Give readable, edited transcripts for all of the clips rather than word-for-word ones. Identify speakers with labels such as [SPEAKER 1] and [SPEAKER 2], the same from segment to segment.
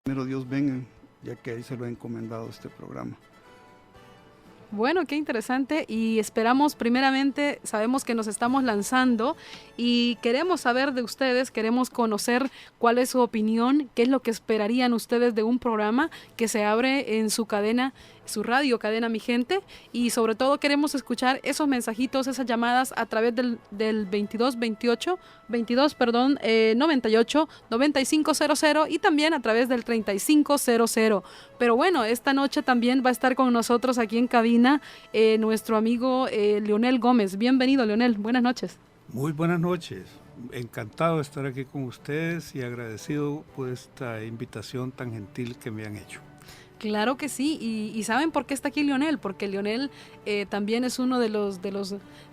[SPEAKER 1] Primero Dios venga, ya que ahí se lo he encomendado este programa.
[SPEAKER 2] Bueno, qué interesante, y esperamos primeramente, sabemos que nos estamos lanzando y queremos saber de ustedes, queremos conocer cuál es su opinión, qué es lo que esperarían ustedes de un programa que se abre en su cadena, su radio, Cadena Mi Gente, y sobre todo queremos escuchar esos mensajitos, esas llamadas a través del 98 9500 y también a través del 3500. Pero bueno, esta noche también va a estar con nosotros aquí en cabina nuestro amigo Leonel Gómez. Bienvenido, Leonel, buenas noches.
[SPEAKER 1] Muy buenas noches, encantado de estar aquí con ustedes y agradecido por esta invitación tan gentil que me han hecho.
[SPEAKER 2] Claro que sí, y ¿saben por qué está aquí Leonel? Porque Leonel también es uno de los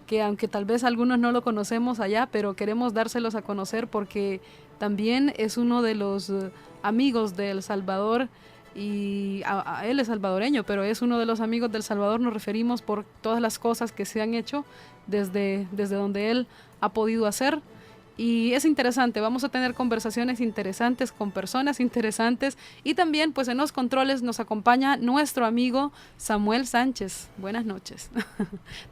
[SPEAKER 2] que, aunque tal vez algunos no lo conocemos allá, pero queremos dárselos a conocer porque también es uno de los amigos de El Salvador, y a él es salvadoreño, pero es uno de los amigos del Salvador. Nos referimos por todas las cosas que se han hecho desde donde él ha podido hacer. Y es interesante, vamos a tener conversaciones interesantes con personas interesantes, y también pues en los controles nos acompaña nuestro amigo Samuel Sánchez. Buenas noches.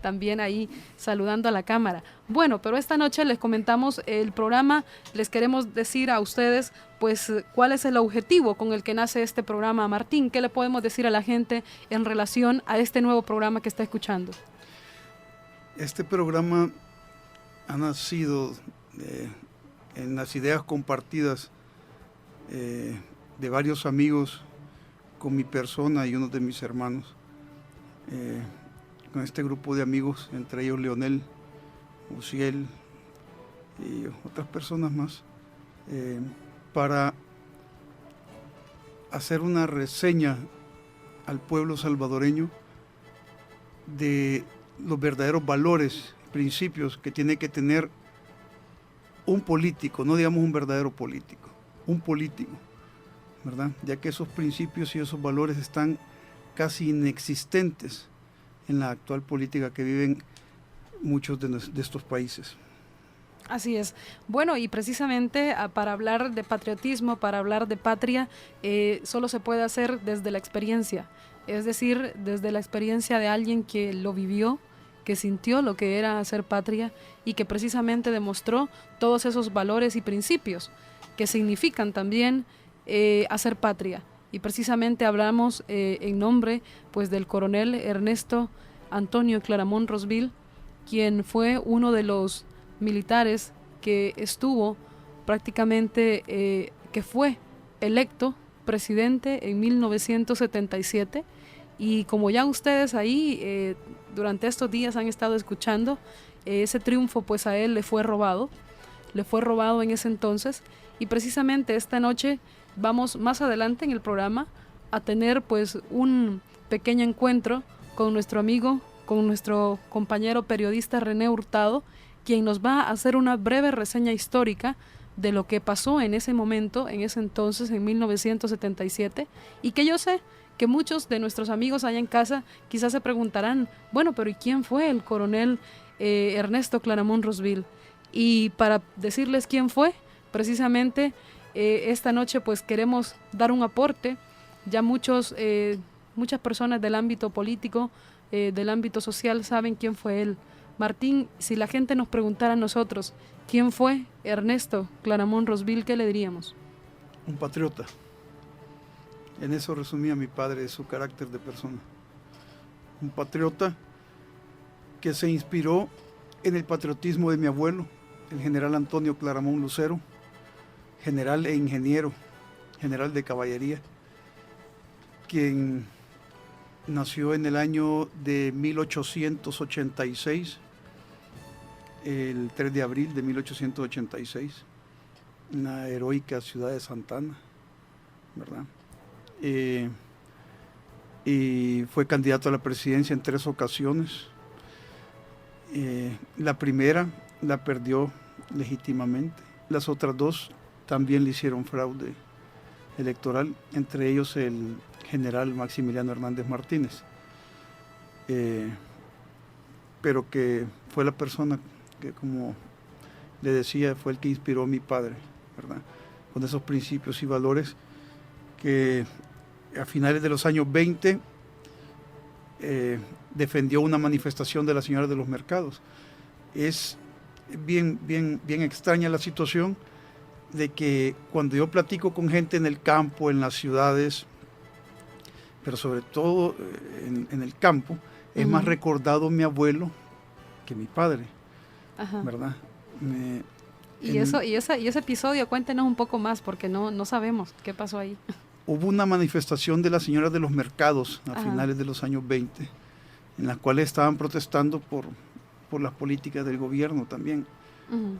[SPEAKER 2] También ahí saludando a la cámara. Bueno, pero esta noche les comentamos el programa, les queremos decir a ustedes pues cuál es el objetivo con el que nace este programa. Martín, ¿qué le podemos decir a la gente en relación a este nuevo programa que está escuchando?
[SPEAKER 1] Este programa ha nacido en las ideas compartidas de varios amigos con mi persona y uno de mis hermanos, con este grupo de amigos, entre ellos Leonel, Uciel y otras personas más, para hacer una reseña al pueblo salvadoreño de los verdaderos valores, principios que tiene que tener un político, no digamos un verdadero político, un político, ¿verdad? Ya que esos principios y esos valores están casi inexistentes en la actual política que viven muchos de estos países.
[SPEAKER 2] Así es. Bueno, y precisamente para hablar de patriotismo, para hablar de patria, solo se puede hacer desde la experiencia, es decir, desde la experiencia de alguien que lo vivió, que sintió lo que era hacer patria y que precisamente demostró todos esos valores y principios que significan también hacer patria. Y precisamente hablamos en nombre pues del coronel Ernesto Antonio Claramón Rosville, quien fue uno de los militares que estuvo prácticamente, que fue electo presidente en 1977, y como ya ustedes ahí durante estos días han estado escuchando, ese triunfo pues a él le fue robado en ese entonces, y precisamente esta noche vamos más adelante en el programa a tener pues un pequeño encuentro con nuestro amigo, con nuestro compañero periodista René Hurtado, quien nos va a hacer una breve reseña histórica de lo que pasó en ese momento, en ese entonces, en 1977, y que yo sé que muchos de nuestros amigos allá en casa quizás se preguntarán, bueno, pero ¿y quién fue el coronel Ernesto Claramón Rosville? Y para decirles quién fue, precisamente esta noche pues queremos dar un aporte. Ya muchas personas del ámbito político, del ámbito social saben quién fue él. Martín, si la gente nos preguntara a nosotros quién fue Ernesto Claramón Rosville, ¿qué le diríamos?
[SPEAKER 1] Un patriota. En eso resumía mi padre su carácter de persona. Un patriota que se inspiró en el patriotismo de mi abuelo, el general Antonio Claramón Lucero, general e ingeniero, general de caballería, quien nació en el año de 1886, el 3 de abril de 1886, en la heroica ciudad de Santa Ana, ¿verdad? Y fue candidato a la presidencia en 3 ocasiones. La primera la perdió legítimamente, las otras 2 también le hicieron fraude electoral, entre ellos el general Maximiliano Hernández Martínez, pero que fue la persona que, como le decía, fue el que inspiró a mi padre, ¿verdad? Con esos principios y valores que a finales de los años 20 defendió una manifestación de la Señora de los Mercados. Es bien extraña la situación de que cuando yo platico con gente en el campo, en las ciudades, pero sobre todo en el campo, es más recordado mi abuelo que mi padre, ¿verdad?
[SPEAKER 2] Y ese episodio, cuéntenos un poco más, porque no sabemos qué pasó ahí.
[SPEAKER 1] Hubo una manifestación de las señoras de los mercados a finales de los años 20, en las cuales estaban protestando por las políticas del gobierno también.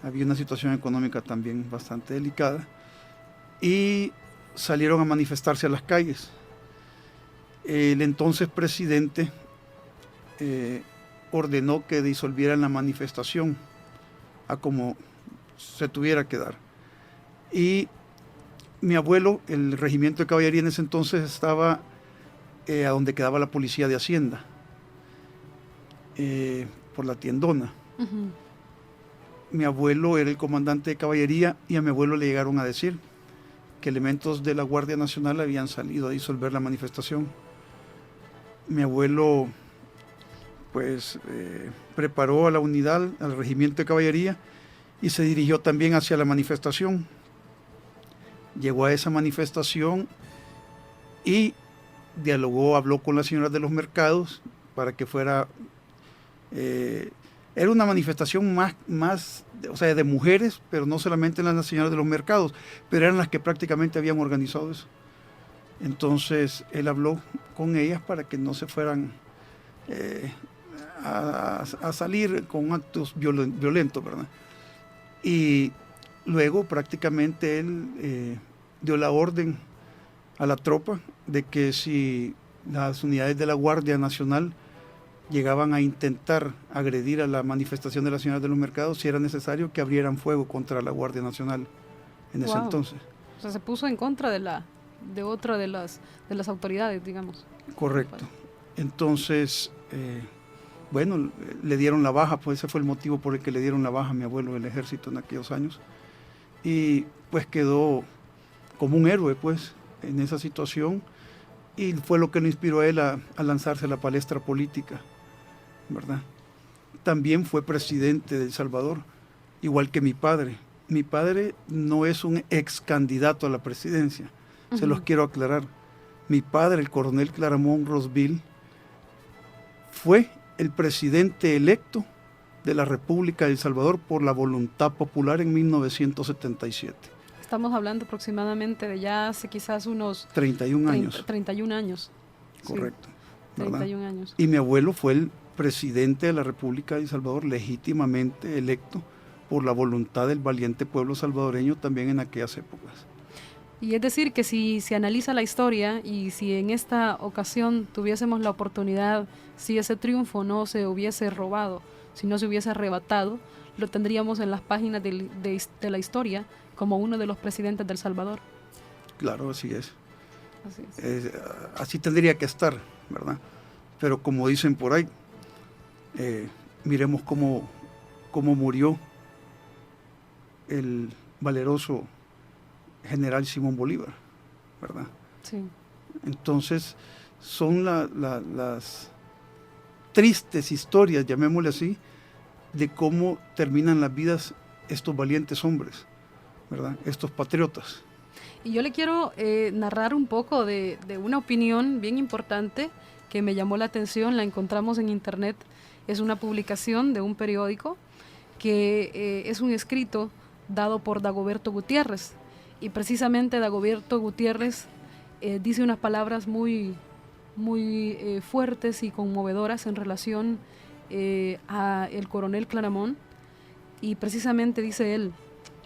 [SPEAKER 1] Había una situación económica también bastante delicada, y salieron a manifestarse a las calles. El entonces presidente ordenó que disolvieran la manifestación a como se tuviera que dar. Y mi abuelo, el regimiento de caballería en ese entonces estaba a donde quedaba la policía de Hacienda, por la Tiendona. Mi abuelo era el comandante de caballería, y a mi abuelo le llegaron a decir que elementos de la Guardia Nacional habían salido a disolver la manifestación. Mi abuelo pues preparó a la unidad, al regimiento de caballería, y se dirigió también hacia la manifestación. Llegó a esa manifestación y dialogó, habló con las señoras de los mercados para que fuera... era una manifestación más, o sea, de mujeres, pero no solamente las señoras de los mercados, pero eran las que prácticamente habían organizado eso. Entonces él habló con ellas para que no se fueran a salir con actos violentos, ¿verdad? Y luego prácticamente él dio la orden a la tropa de que si las unidades de la Guardia Nacional llegaban a intentar agredir a la manifestación de las señoras de los mercados, si era necesario que abrieran fuego contra la Guardia Nacional en ese entonces.
[SPEAKER 2] O sea, se puso en contra de otra de las autoridades, digamos.
[SPEAKER 1] Correcto. Entonces, bueno, le dieron la baja, pues ese fue el motivo por el que le dieron la baja a mi abuelo del ejército en aquellos años. Y pues quedó como un héroe, pues, en esa situación, y fue lo que lo inspiró a él a lanzarse a la palestra política, ¿verdad? También fue presidente de El Salvador, igual que mi padre. Mi padre no es un ex candidato a la presidencia, se los quiero aclarar. Mi padre, el coronel Claramón Rosville, fue el presidente electo de la República de El Salvador por la voluntad popular en 1977.
[SPEAKER 2] Estamos hablando aproximadamente de ya hace quizás unos
[SPEAKER 1] 31 años.
[SPEAKER 2] 31 años.
[SPEAKER 1] Correcto.
[SPEAKER 2] Sí, 31 años.
[SPEAKER 1] Y mi abuelo fue el presidente de la República de El Salvador, legítimamente electo por la voluntad del valiente pueblo salvadoreño también en aquellas épocas.
[SPEAKER 2] Y es decir, que si se analiza la historia y si en esta ocasión tuviésemos la oportunidad, si ese triunfo no se hubiese robado, si no se hubiese arrebatado, lo tendríamos en las páginas de la historia como uno de los presidentes de El Salvador.
[SPEAKER 1] Claro, así es.
[SPEAKER 2] Así es.
[SPEAKER 1] Así tendría que estar, ¿verdad? Pero como dicen por ahí, miremos cómo murió el valeroso general Simón Bolívar, ¿verdad?
[SPEAKER 2] Sí.
[SPEAKER 1] Entonces, son las tristes historias, llamémosle así, de cómo terminan las vidas estos valientes hombres, ¿verdad? Estos patriotas.
[SPEAKER 2] Y yo le quiero narrar un poco de una opinión bien importante que me llamó la atención, la encontramos en internet. Es una publicación de un periódico que es un escrito dado por Dagoberto Gutiérrez. Y precisamente Dagoberto Gutiérrez dice unas palabras muy fuertes y conmovedoras en relación a el coronel Claramón, y precisamente dice él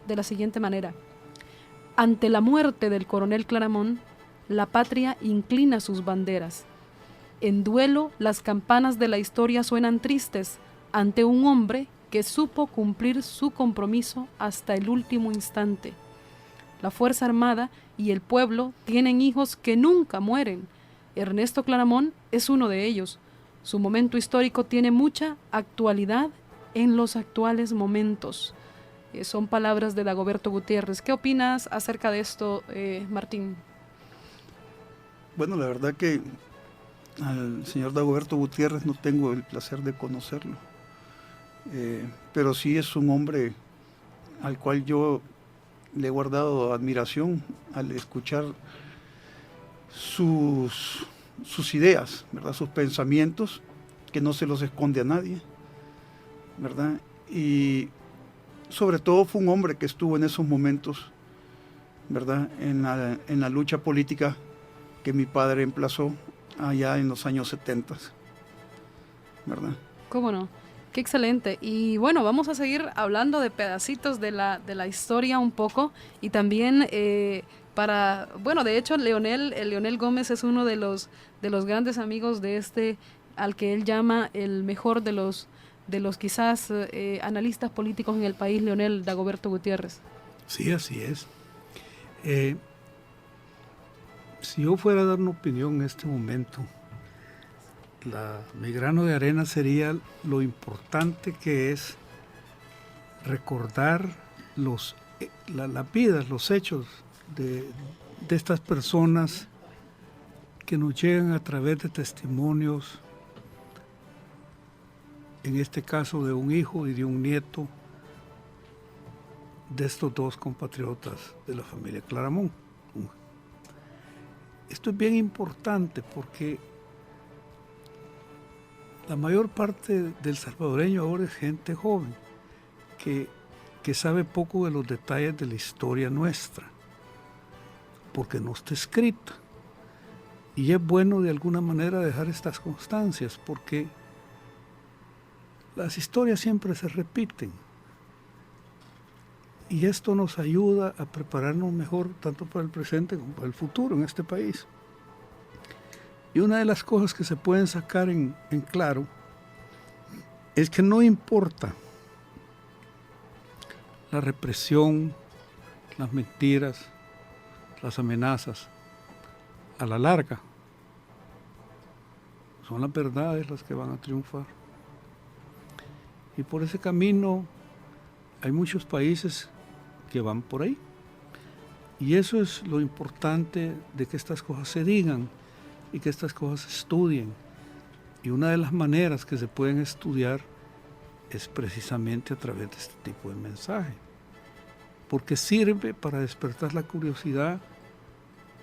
[SPEAKER 2] de la siguiente manera: ante la muerte del coronel Claramón, la patria inclina sus banderas. En duelo, las campanas de la historia suenan tristes ante un hombre que supo cumplir su compromiso hasta el último instante. La Fuerza Armada y el pueblo tienen hijos que nunca mueren. Ernesto Claramón es uno de ellos. Su momento histórico tiene mucha actualidad en los actuales momentos. Son palabras de Dagoberto Gutiérrez. ¿Qué opinas acerca de esto, Martín?
[SPEAKER 1] Bueno, la verdad que al señor Dagoberto Gutiérrez no tengo el placer de conocerlo, pero sí es un hombre al cual yo le he guardado admiración al escuchar sus ideas, ¿verdad? Sus pensamientos, que no se los esconde a nadie, ¿verdad? Y sobre todo fue un hombre que estuvo en esos momentos, ¿verdad? En la lucha política que mi padre emplazó allá en los años 70, ¿verdad?
[SPEAKER 2] ¿Cómo no? Qué excelente. Y bueno, vamos a seguir hablando de pedacitos de la historia un poco y también bueno, de hecho Leonel Gómez es uno de los grandes amigos de al que él llama el mejor de los quizás analistas políticos en el país, Leonel Dagoberto Gutiérrez.
[SPEAKER 3] Sí, así es. Si yo fuera a dar una opinión en este momento, mi grano de arena sería lo importante que es recordar las vidas, los hechos de estas personas que nos llegan a través de testimonios, en este caso de un hijo y de un nieto de estos dos compatriotas de la familia Claramón. Esto es bien importante porque la mayor parte del salvadoreño ahora es gente joven que sabe poco de los detalles de la historia nuestra, porque no está escrita. Y es bueno de alguna manera dejar estas constancias, porque las historias siempre se repiten. Y esto nos ayuda a prepararnos mejor tanto para el presente como para el futuro en este país. Y una de las cosas que se pueden sacar en claro es que no importa la represión, las mentiras, las amenazas, a la larga son las verdades las que van a triunfar. Y por ese camino hay muchos países que van por ahí. Y eso es lo importante de que estas cosas se digan y que estas cosas se estudien. Y una de las maneras que se pueden estudiar es precisamente a través de este tipo de mensaje, porque sirve para despertar la curiosidad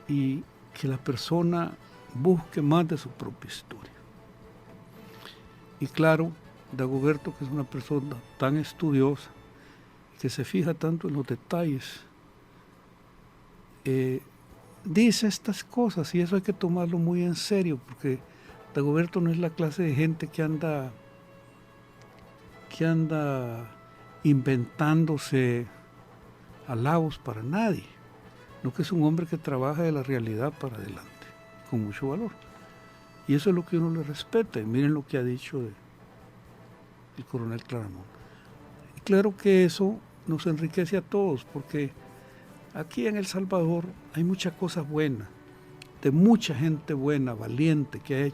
[SPEAKER 3] y que la persona busque más de su propia historia. Y claro, Dagoberto, que es una persona tan estudiosa, que se fija tanto en los detalles, dice estas cosas, y eso hay que tomarlo muy en serio, porque Dagoberto no es la clase de gente que anda inventándose halagos para nadie, no, que es un hombre que trabaja de la realidad para adelante, con mucho valor. Y eso es lo que uno le respeta. Y miren lo que ha dicho el coronel Claramón. Y claro que eso nos enriquece a todos, porque aquí en El Salvador hay muchas cosas buenas, de mucha gente buena, valiente, que ha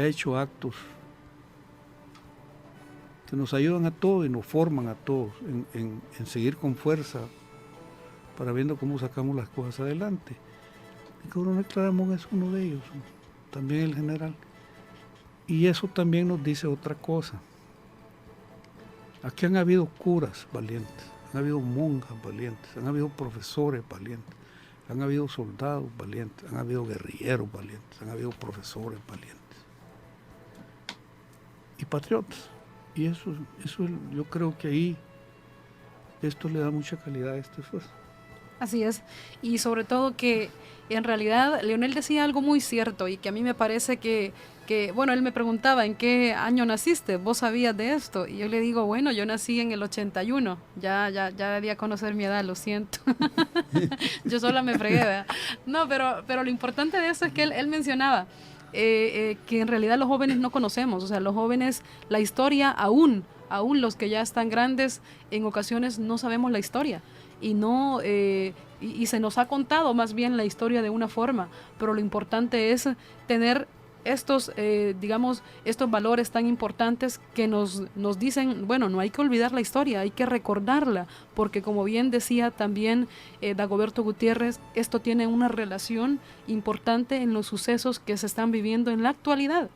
[SPEAKER 3] hecho actos que nos ayudan a todos y nos forman a todos en seguir con fuerza para viendo cómo sacamos las cosas adelante. El coronel Claramón es uno de ellos, también el general. Y eso también nos dice otra cosa. Aquí han habido curas valientes, han habido monjas valientes, han habido profesores valientes, han habido soldados valientes, han habido guerrilleros valientes, han habido profesores valientes y patriotas. Y eso yo creo que ahí esto le da mucha calidad a este esfuerzo.
[SPEAKER 2] Así es, y sobre todo que en realidad Leonel decía algo muy cierto y que a mí me parece que bueno, él me preguntaba ¿en qué año naciste? ¿Vos sabías de esto? Y yo le digo, bueno, yo nací en el 81, ya di a conocer mi edad, lo siento. Yo sola me fregué, ¿verdad? No, pero lo importante de eso es que él mencionaba que en realidad los jóvenes no conocemos, o sea, los jóvenes, la historia aún los que ya están grandes, en ocasiones no sabemos la historia. Y no y se nos ha contado más bien la historia de una forma, pero lo importante es tener digamos, estos valores tan importantes que nos dicen, bueno, no hay que olvidar la historia, hay que recordarla, porque como bien decía también Dagoberto Gutiérrez, esto tiene una relación importante en los sucesos que se están viviendo en la actualidad,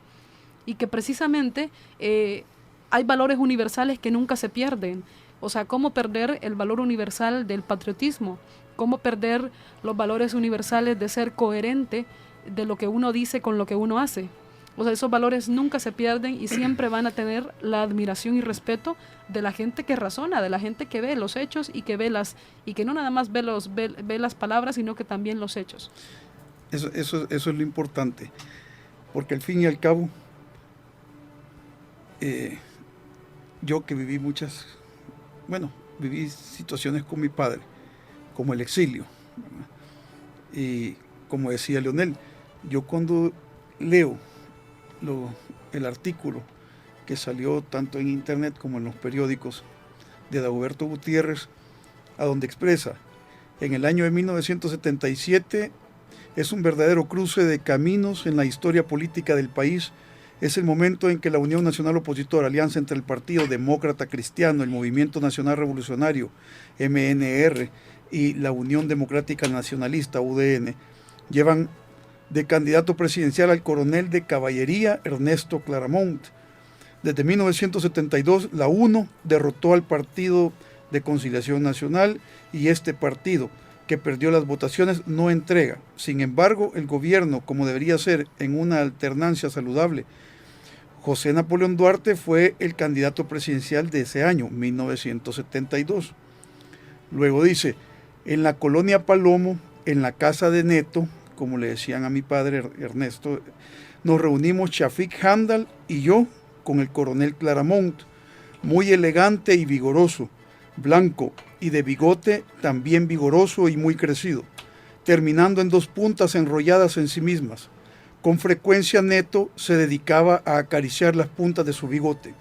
[SPEAKER 2] y que precisamente hay valores universales que nunca se pierden. O sea, ¿cómo perder el valor universal del patriotismo? ¿Cómo perder los valores universales de ser coherente de lo que uno dice con lo que uno hace? O sea, esos valores nunca se pierden y siempre van a tener la admiración y respeto de la gente que razona, de la gente que ve los hechos y que no nada más ve las palabras, sino que también los hechos.
[SPEAKER 1] Eso es lo importante, porque al fin y al cabo, yo que viví viví situaciones con mi padre, como el exilio, ¿verdad? Y como decía Leonel, yo cuando leo el artículo que salió tanto en internet como en los periódicos de Dagoberto Gutiérrez, a donde expresa, en el año de 1977 es un verdadero cruce de caminos en la historia política del país. Es el momento en que la Unión Nacional Opositora, alianza entre el Partido Demócrata Cristiano, el Movimiento Nacional Revolucionario, MNR, y la Unión Democrática Nacionalista, UDN, llevan de candidato presidencial al coronel de caballería Ernesto Claramunt. Desde 1972, la UNO derrotó al Partido de Conciliación Nacional y este partido, que perdió las votaciones, no entrega. Sin embargo, el gobierno, como debería ser en una alternancia saludable, José Napoleón Duarte fue el candidato presidencial de ese año, 1972. Luego dice, en la colonia Palomo, en la casa de Neto, como le decían a mi padre Ernesto, nos reunimos Chafik Handal y yo con el coronel Claramunt, muy elegante y vigoroso, blanco y de bigote también vigoroso y muy crecido, terminando en dos puntas enrolladas en sí mismas. Con frecuencia Neto se dedicaba a acariciar las puntas de su bigote.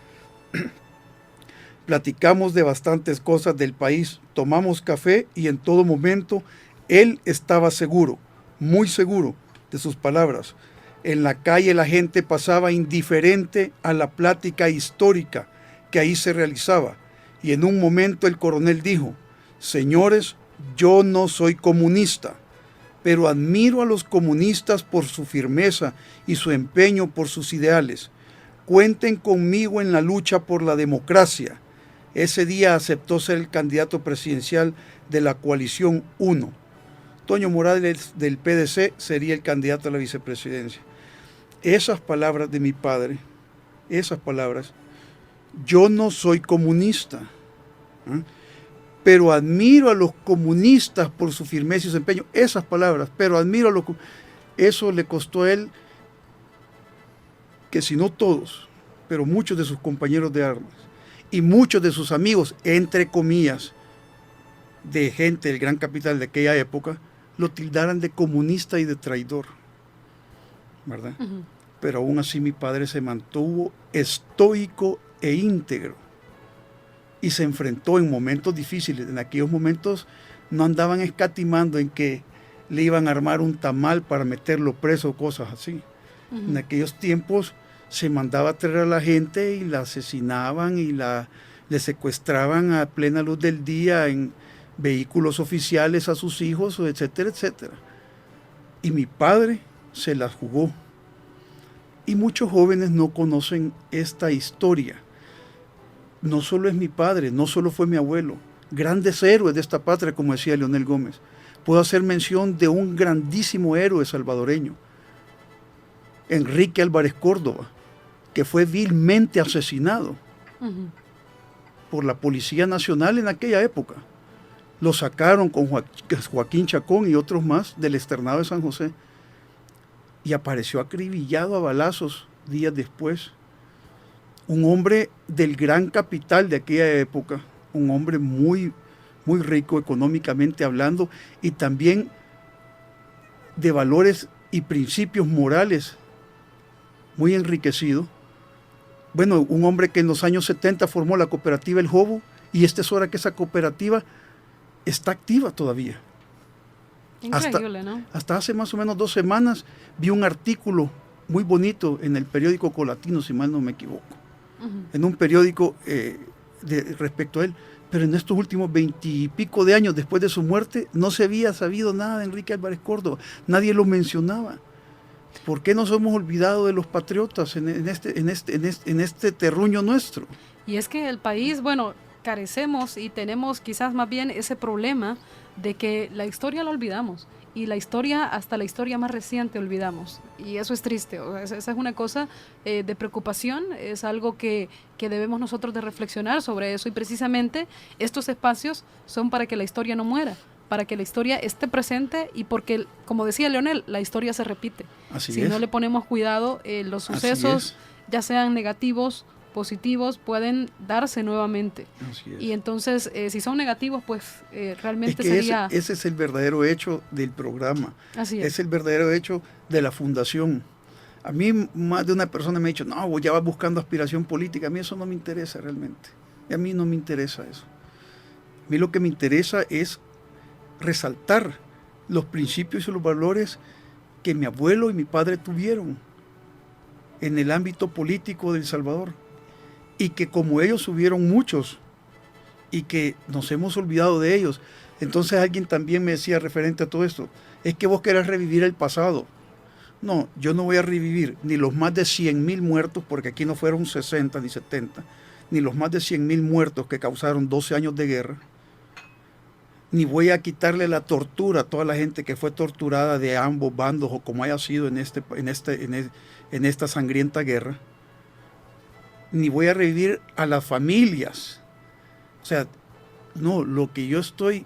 [SPEAKER 1] Platicamos de bastantes cosas del país, tomamos café y en todo momento él estaba seguro, muy seguro de sus palabras. En la calle la gente pasaba indiferente a la plática histórica que ahí se realizaba. Y en un momento el coronel dijo, señores, yo no soy comunista, pero admiro a los comunistas por su firmeza y su empeño por sus ideales. Cuenten conmigo en la lucha por la democracia. Ese día aceptó ser el candidato presidencial de la coalición 1. Toño Morales del PDC sería el candidato a la vicepresidencia. Esas palabras de mi padre, esas palabras, yo no soy comunista, pero admiro a los comunistas por su firmeza y su empeño. Esas palabras, pero admiro a los comunistas. Eso le costó a él que si no todos, pero muchos de sus compañeros de armas y muchos de sus amigos, entre comillas, de gente del gran capital de aquella época, lo tildaran de comunista y de traidor, ¿verdad? Uh-huh. Pero aún así mi padre se mantuvo estoico e íntegro y se enfrentó en momentos difíciles. En aquellos momentos no andaban escatimando en que le iban a armar un tamal para meterlo preso o cosas así. Uh-huh. En aquellos tiempos se mandaba a traer a la gente y la asesinaban y le secuestraban a plena luz del día en vehículos oficiales a sus hijos, etcétera, etcétera. Y mi padre se las jugó. Y muchos jóvenes no conocen esta historia. No solo es mi padre, no solo fue mi abuelo, grandes héroes de esta patria, como decía Leonel Gómez. Puedo hacer mención de un grandísimo héroe salvadoreño, Enrique Álvarez Córdoba, que fue vilmente asesinado uh-huh. por la Policía Nacional en aquella época. Lo sacaron con Joaquín Chacón y otros más del externado de San José y apareció acribillado a balazos días después. Un hombre del gran capital de aquella época, un hombre muy, muy rico económicamente hablando y también de valores y principios morales muy enriquecido. Bueno, un hombre que en los años 70 formó la cooperativa El Jobo y es hora que esa cooperativa está activa todavía.
[SPEAKER 2] Increíble, ¿no?
[SPEAKER 1] Hasta hace más o menos 2 semanas vi un artículo muy bonito en el periódico Colatino, si mal no me equivoco, en un periódico respecto a él, pero en estos últimos 20 y pico de años después de su muerte no se había sabido nada de Enrique Álvarez Córdoba, nadie lo mencionaba. ¿Por qué nos hemos olvidado de los patriotas en este terruño nuestro?
[SPEAKER 2] Y es que el país, bueno, carecemos y tenemos quizás más bien ese problema de que la historia la olvidamos, y la historia, hasta la historia más reciente, olvidamos, y eso es triste. O sea, esa es una cosa de preocupación, es algo que debemos nosotros de reflexionar sobre eso, y precisamente estos espacios son para que la historia no muera, para que la historia esté presente, y porque, como decía Leonel, la historia se repite. Si no le ponemos cuidado, los sucesos, ya sean negativos, positivos, pueden darse nuevamente. Y entonces, si son negativos, pues realmente
[SPEAKER 1] es que
[SPEAKER 2] sería...
[SPEAKER 1] Ese es el verdadero hecho del programa.
[SPEAKER 2] Así es.
[SPEAKER 1] Es el verdadero hecho de la fundación. A mí más de una persona me ha dicho, no, ya vas buscando aspiración política. A mí eso no me interesa realmente. Y a mí no me interesa eso. A mí lo que me interesa es resaltar los principios y los valores que mi abuelo y mi padre tuvieron en el ámbito político de El Salvador, y que como ellos hubieron muchos y que nos hemos olvidado de ellos. Entonces alguien también me decía referente a todo esto, es que vos querés revivir el pasado. No, yo no voy a revivir ni los más de 100,000 muertos, porque aquí no fueron 60 ni 70, ni los más de 100,000 muertos que causaron 12 años de guerra, ni voy a quitarle la tortura a toda la gente que fue torturada de ambos bandos, o como haya sido en esta sangrienta guerra, ni voy a revivir a las familias. O sea, no, lo que yo estoy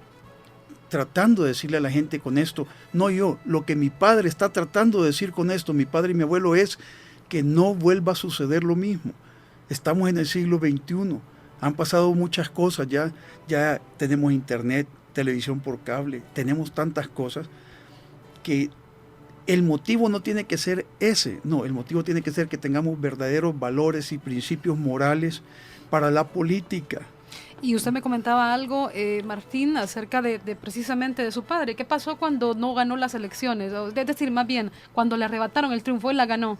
[SPEAKER 1] tratando de decirle a la gente con esto, no yo, lo que mi padre está tratando de decir con esto, mi padre y mi abuelo, es que no vuelva a suceder lo mismo. Estamos en el siglo XXI, han pasado muchas cosas, ya tenemos internet, televisión por cable, tenemos tantas cosas que el motivo no tiene que ser ese, no, el motivo tiene que ser que tengamos verdaderos valores y principios morales para la política.
[SPEAKER 2] Y usted me comentaba algo, Martín, acerca de precisamente de su padre. ¿Qué pasó cuando no ganó las elecciones? Es decir, más bien, cuando le arrebataron el triunfo, él la ganó,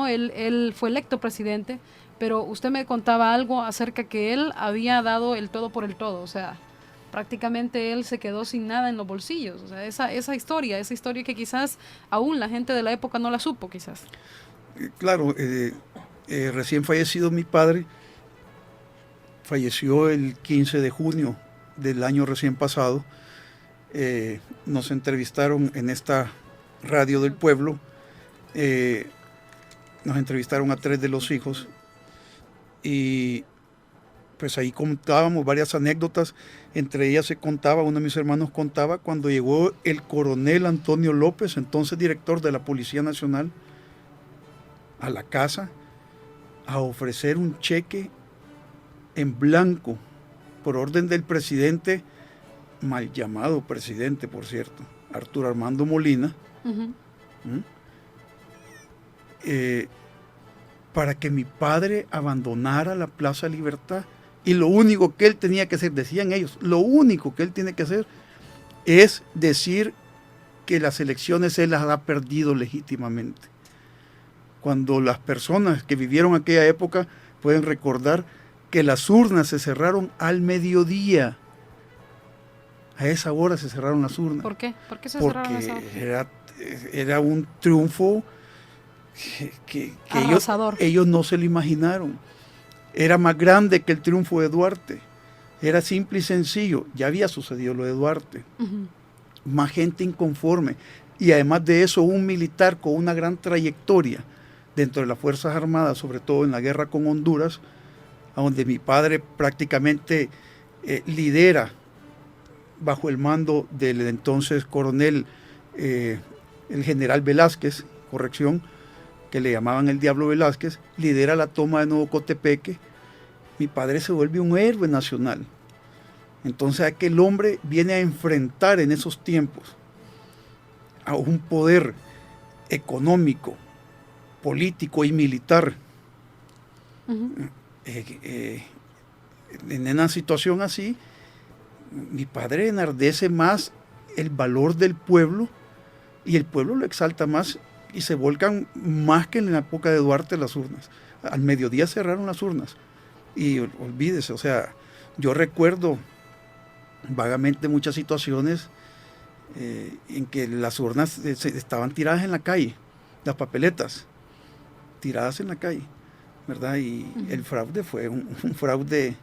[SPEAKER 2] él fue electo presidente, pero usted me contaba algo acerca que él había dado el todo por el todo, o sea, prácticamente él se quedó sin nada en los bolsillos. O sea, esa historia que quizás aún la gente de la época no la supo, quizás.
[SPEAKER 1] Claro, recién fallecido mi padre, falleció el 15 de junio del año recién pasado. Nos entrevistaron en esta radio del pueblo, nos entrevistaron a 3 de los hijos, y pues ahí contábamos varias anécdotas. Entre ellas se contaba, uno de mis hermanos contaba, cuando llegó el coronel Antonio López, entonces director de la Policía Nacional, a la casa a ofrecer un cheque en blanco por orden del presidente, mal llamado presidente, por cierto, Arturo Armando Molina, para que mi padre abandonara la Plaza Libertad. Y lo único que él tenía que hacer, decían ellos, lo único que él tiene que hacer es decir que las elecciones él las ha perdido legítimamente. Cuando las personas que vivieron aquella época pueden recordar que las urnas se cerraron al mediodía. A esa hora se cerraron las urnas.
[SPEAKER 2] ¿Por qué? ¿Por qué se cerraron a esa hora?
[SPEAKER 1] Porque era un triunfo que ellos no se lo imaginaron. Era más grande que el triunfo de Duarte. Era simple y sencillo. Ya había sucedido lo de Duarte. Más gente inconforme. Y además de eso, un militar con una gran trayectoria dentro de las Fuerzas Armadas, sobre todo en la guerra con Honduras, a donde mi padre prácticamente lidera, bajo el mando del entonces coronel, el general Velázquez, que le llamaban el Diablo Velázquez, lidera la toma de Nuevo Cotepeque. Mi padre se vuelve un héroe nacional. Entonces aquel hombre viene a enfrentar en esos tiempos a un poder económico, político y militar. En una situación así, mi padre enardece más el valor del pueblo, y el pueblo lo exalta más y se volcan más que en la época de Duarte las urnas. Al mediodía cerraron las urnas y olvídese, o sea, yo recuerdo vagamente muchas situaciones en que las urnas estaban tiradas en la calle, las papeletas tiradas en la calle, ¿verdad? Y el fraude fue un fraude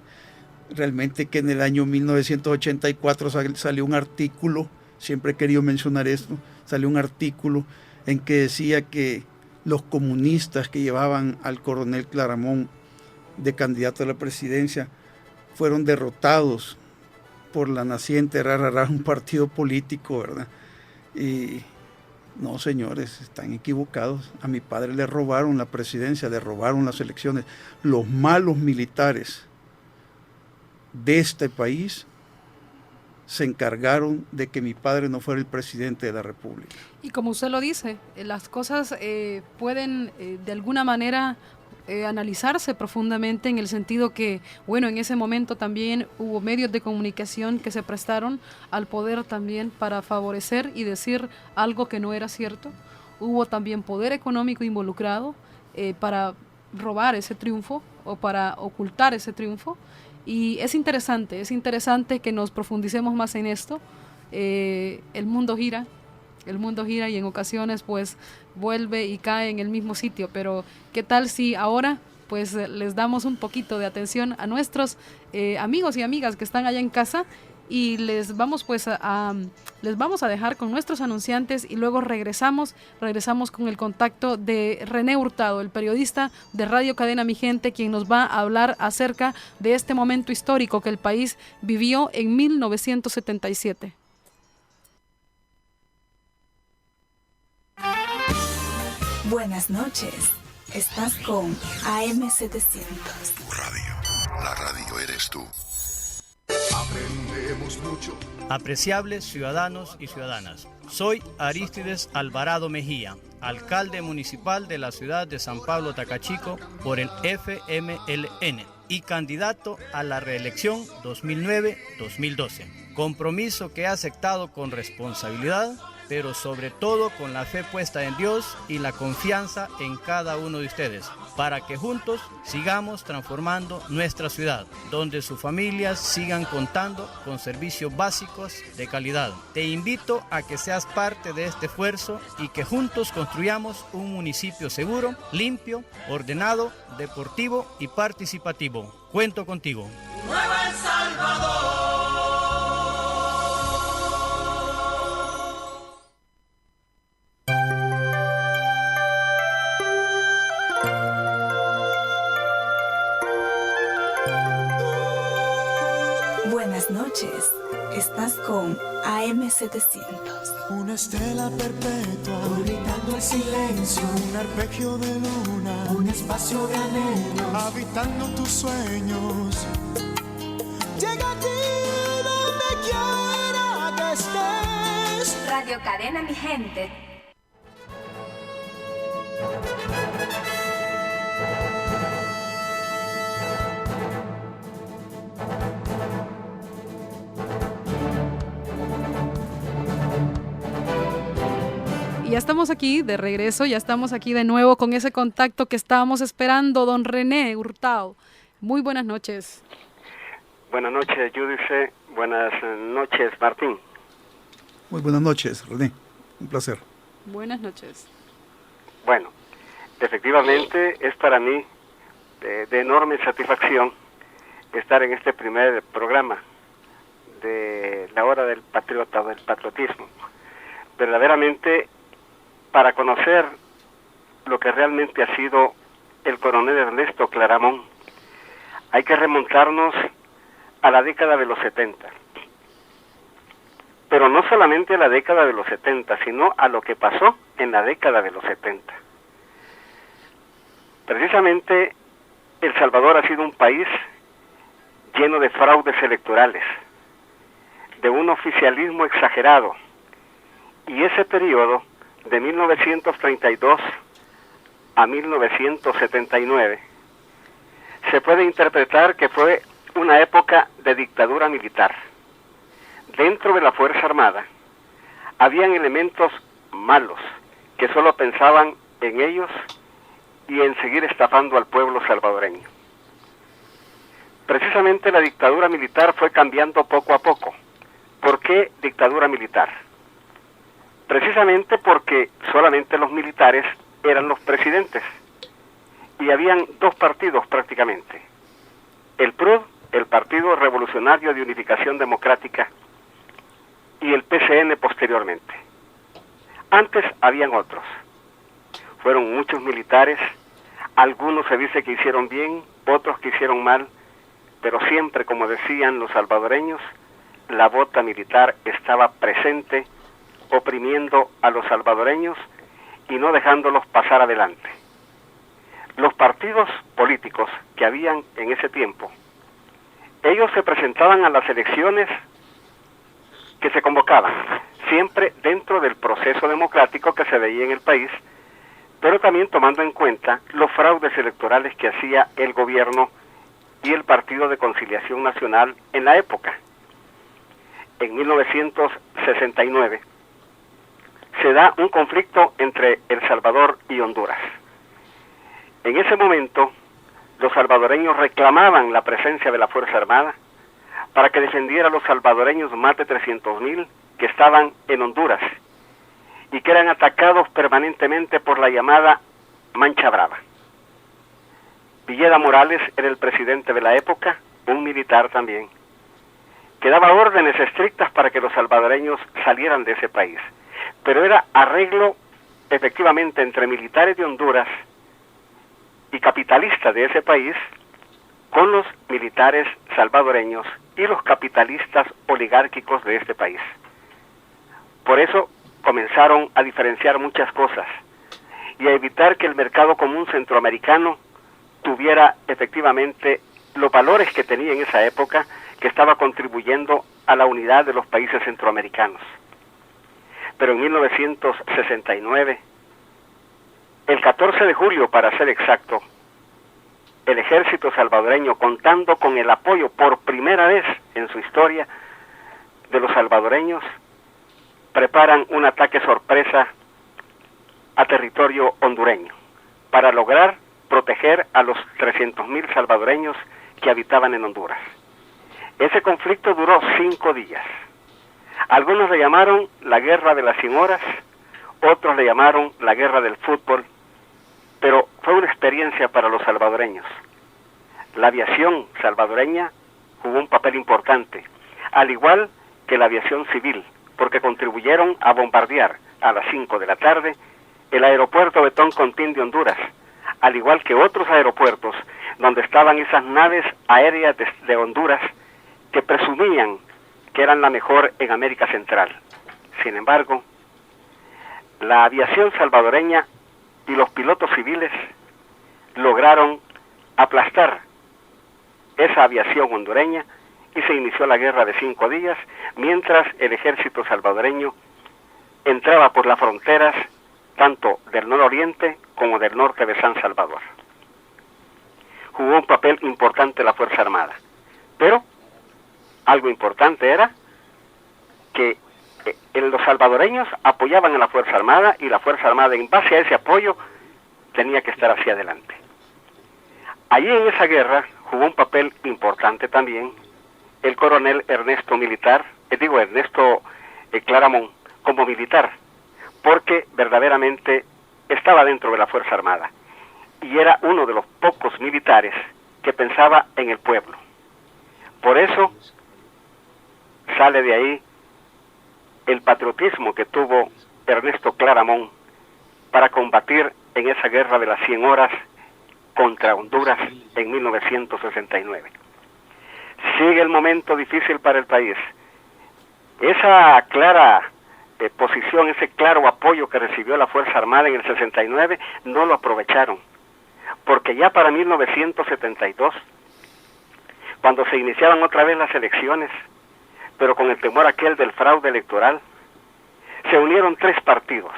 [SPEAKER 1] realmente que en el año 1984 salió un artículo, siempre he querido mencionar esto, salió un artículo en que decía que los comunistas que llevaban al coronel Claramón de candidato a la presidencia fueron derrotados por la naciente Rarará, un partido político, ¿verdad? Y no, señores, están equivocados. A mi padre le robaron la presidencia, le robaron las elecciones. Los malos militares de este país se encargaron de que mi padre no fuera el presidente de la República.
[SPEAKER 2] Y como usted lo dice, las cosas pueden de alguna manera analizarse profundamente en el sentido que, bueno, en ese momento también hubo medios de comunicación que se prestaron al poder también para favorecer y decir algo que no era cierto. Hubo también poder económico involucrado para robar ese triunfo o para ocultar ese triunfo. Y es interesante que nos profundicemos más en esto. El mundo gira y en ocasiones pues vuelve y cae en el mismo sitio, pero ¿qué tal si ahora pues les damos un poquito de atención a nuestros amigos y amigas que están allá en casa y les vamos pues les vamos a dejar con nuestros anunciantes y luego regresamos con el contacto de René Hurtado, el periodista de Radio Cadena Mi Gente, quien nos va a hablar acerca de este momento histórico que el país vivió en 1977.
[SPEAKER 4] Buenas noches, estás con AM700.
[SPEAKER 5] Tu radio, la radio eres tú. Aprendemos mucho.
[SPEAKER 6] Apreciables ciudadanos y ciudadanas, soy Arístides Alvarado Mejía, alcalde municipal de la ciudad de San Pablo Tacachico por el FMLN y candidato a la reelección 2009-2012. Compromiso que he aceptado con responsabilidad, pero sobre todo con la fe puesta en Dios y la confianza en cada uno de ustedes, para que juntos sigamos transformando nuestra ciudad, donde sus familias sigan contando con servicios básicos de calidad. Te invito a que seas parte de este esfuerzo y que juntos construyamos un municipio seguro, limpio, ordenado, deportivo y participativo. Cuento contigo.
[SPEAKER 7] ¡Nueva El Salvador!
[SPEAKER 4] Buenas noches, estás con AM700.
[SPEAKER 8] Una estela perpetua, orbitando el silencio, un arpegio de luna, un espacio de anhelos, habitando tus sueños. Llega a ti donde quiera que estés.
[SPEAKER 9] Radio Cadena Mi Gente.
[SPEAKER 2] Ya estamos aquí de regreso, ya estamos aquí de nuevo con ese contacto que estábamos esperando, don René Hurtado. Muy buenas noches.
[SPEAKER 10] Buenas noches, Judice. Buenas noches, Martín.
[SPEAKER 1] Muy buenas noches, René. Un placer.
[SPEAKER 2] Buenas noches.
[SPEAKER 10] Bueno, efectivamente es para mí de enorme satisfacción estar en este primer programa de la hora del patriota, del patriotismo. Verdaderamente, para conocer lo que realmente ha sido el coronel Ernesto Claramón, hay que remontarnos a la década de los 70. Pero no solamente a la década de los 70, sino a lo que pasó en la década de los 70. Precisamente, El Salvador ha sido un país lleno de fraudes electorales, de un oficialismo exagerado, y ese periodo de 1932 a 1979 se puede interpretar que fue una época de dictadura militar. Dentro de la Fuerza Armada habían elementos malos que solo pensaban en ellos y en seguir estafando al pueblo salvadoreño. Precisamente la dictadura militar fue cambiando poco a poco. ¿Por qué dictadura militar? Precisamente porque solamente los militares eran los presidentes y habían dos partidos prácticamente. El PRUD, el Partido Revolucionario de Unificación Democrática, y el PCN posteriormente. Antes habían otros. Fueron muchos militares, algunos se dice que hicieron bien, otros que hicieron mal, pero siempre, como decían los salvadoreños, la bota militar estaba presente, oprimiendo a los salvadoreños y no dejándolos pasar adelante. Los partidos políticos que habían en ese tiempo, ellos se presentaban a las elecciones que se convocaban, siempre dentro del proceso democrático que se veía en el país, pero también tomando en cuenta los fraudes electorales que hacía el gobierno y el Partido de Conciliación Nacional en la época. En 1969 se da un conflicto entre El Salvador y Honduras. En ese momento, los salvadoreños reclamaban la presencia de la Fuerza Armada para que defendiera a los salvadoreños más de 300,000 que estaban en Honduras y que eran atacados permanentemente por la llamada Mancha Brava. Villeda Morales era el presidente de la época, un militar también, que daba órdenes estrictas para que los salvadoreños salieran de ese país. Pero era arreglo efectivamente entre militares de Honduras y capitalistas de ese país con los militares salvadoreños y los capitalistas oligárquicos de este país. Por eso comenzaron a diferenciar muchas cosas y a evitar que el mercado común centroamericano tuviera efectivamente los valores que tenía en esa época, que estaba contribuyendo a la unidad de los países centroamericanos. Pero en 1969, el 14 de julio para ser exacto, el ejército salvadoreño, contando con el apoyo por primera vez en su historia de los salvadoreños, preparan un ataque sorpresa a territorio hondureño para lograr proteger a los 300,000 salvadoreños que habitaban en Honduras. Ese conflicto duró 5 días. Algunos le llamaron la guerra de las 100 horas, otros le llamaron la guerra del fútbol, pero fue una experiencia para los salvadoreños. La aviación salvadoreña jugó un papel importante, al igual que la aviación civil, porque contribuyeron a bombardear a las 5 de la tarde el aeropuerto Betón Contín de Honduras, al igual que otros aeropuertos donde estaban esas naves aéreas de Honduras que presumían que eran la mejor en América Central. Sin embargo, la aviación salvadoreña y los pilotos civiles lograron aplastar esa aviación hondureña y se inició la guerra de 5 días, mientras el ejército salvadoreño entraba por las fronteras tanto del nororiente como del norte de San Salvador. Jugó un papel importante la Fuerza Armada, pero algo importante era que los salvadoreños apoyaban a la Fuerza Armada y la Fuerza Armada, en base a ese apoyo, tenía que estar hacia adelante. Allí en esa guerra jugó un papel importante también el coronel Ernesto Claramón como militar, porque verdaderamente estaba dentro de la Fuerza Armada y era uno de los pocos militares que pensaba en el pueblo. Por eso sale de ahí el patriotismo que tuvo Ernesto Claramón para combatir en esa guerra de las 100 horas contra Honduras en 1969. Sigue el momento difícil para el país. Esa clara posición, ese claro apoyo que recibió la Fuerza Armada en el 69, no lo aprovecharon, porque ya para 1972, cuando se iniciaban otra vez las elecciones, pero con el temor aquel del fraude electoral, se unieron 3 partidos: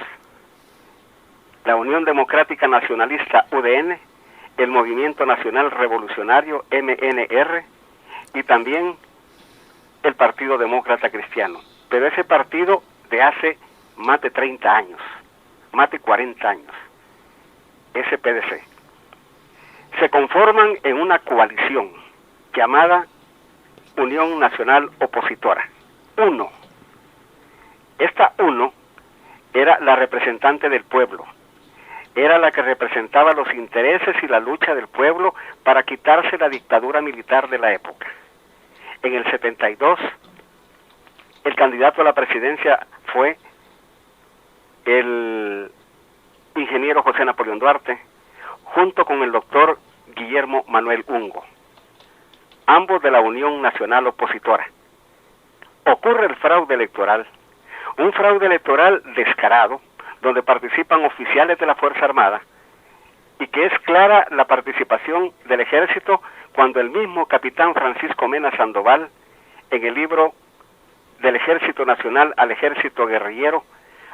[SPEAKER 10] la Unión Democrática Nacionalista UDN, el Movimiento Nacional Revolucionario MNR y también el Partido Demócrata Cristiano. Pero ese partido de hace más de 30 años, más de 40 años, SPDC, se conforman en una coalición llamada Unión Nacional Opositora, UNO. Esta UNO era la representante del pueblo, era la que representaba los intereses y la lucha del pueblo para quitarse la dictadura militar de la época. En el 72, el candidato a la presidencia fue el ingeniero José Napoleón Duarte, junto con el doctor Guillermo Manuel Ungo, ambos de la Unión Nacional Opositora. Ocurre el fraude electoral, un fraude electoral descarado, donde participan oficiales de la Fuerza Armada, y que es clara la participación del Ejército cuando el mismo capitán Francisco Mena Sandoval, en el libro Del Ejército Nacional al Ejército Guerrillero,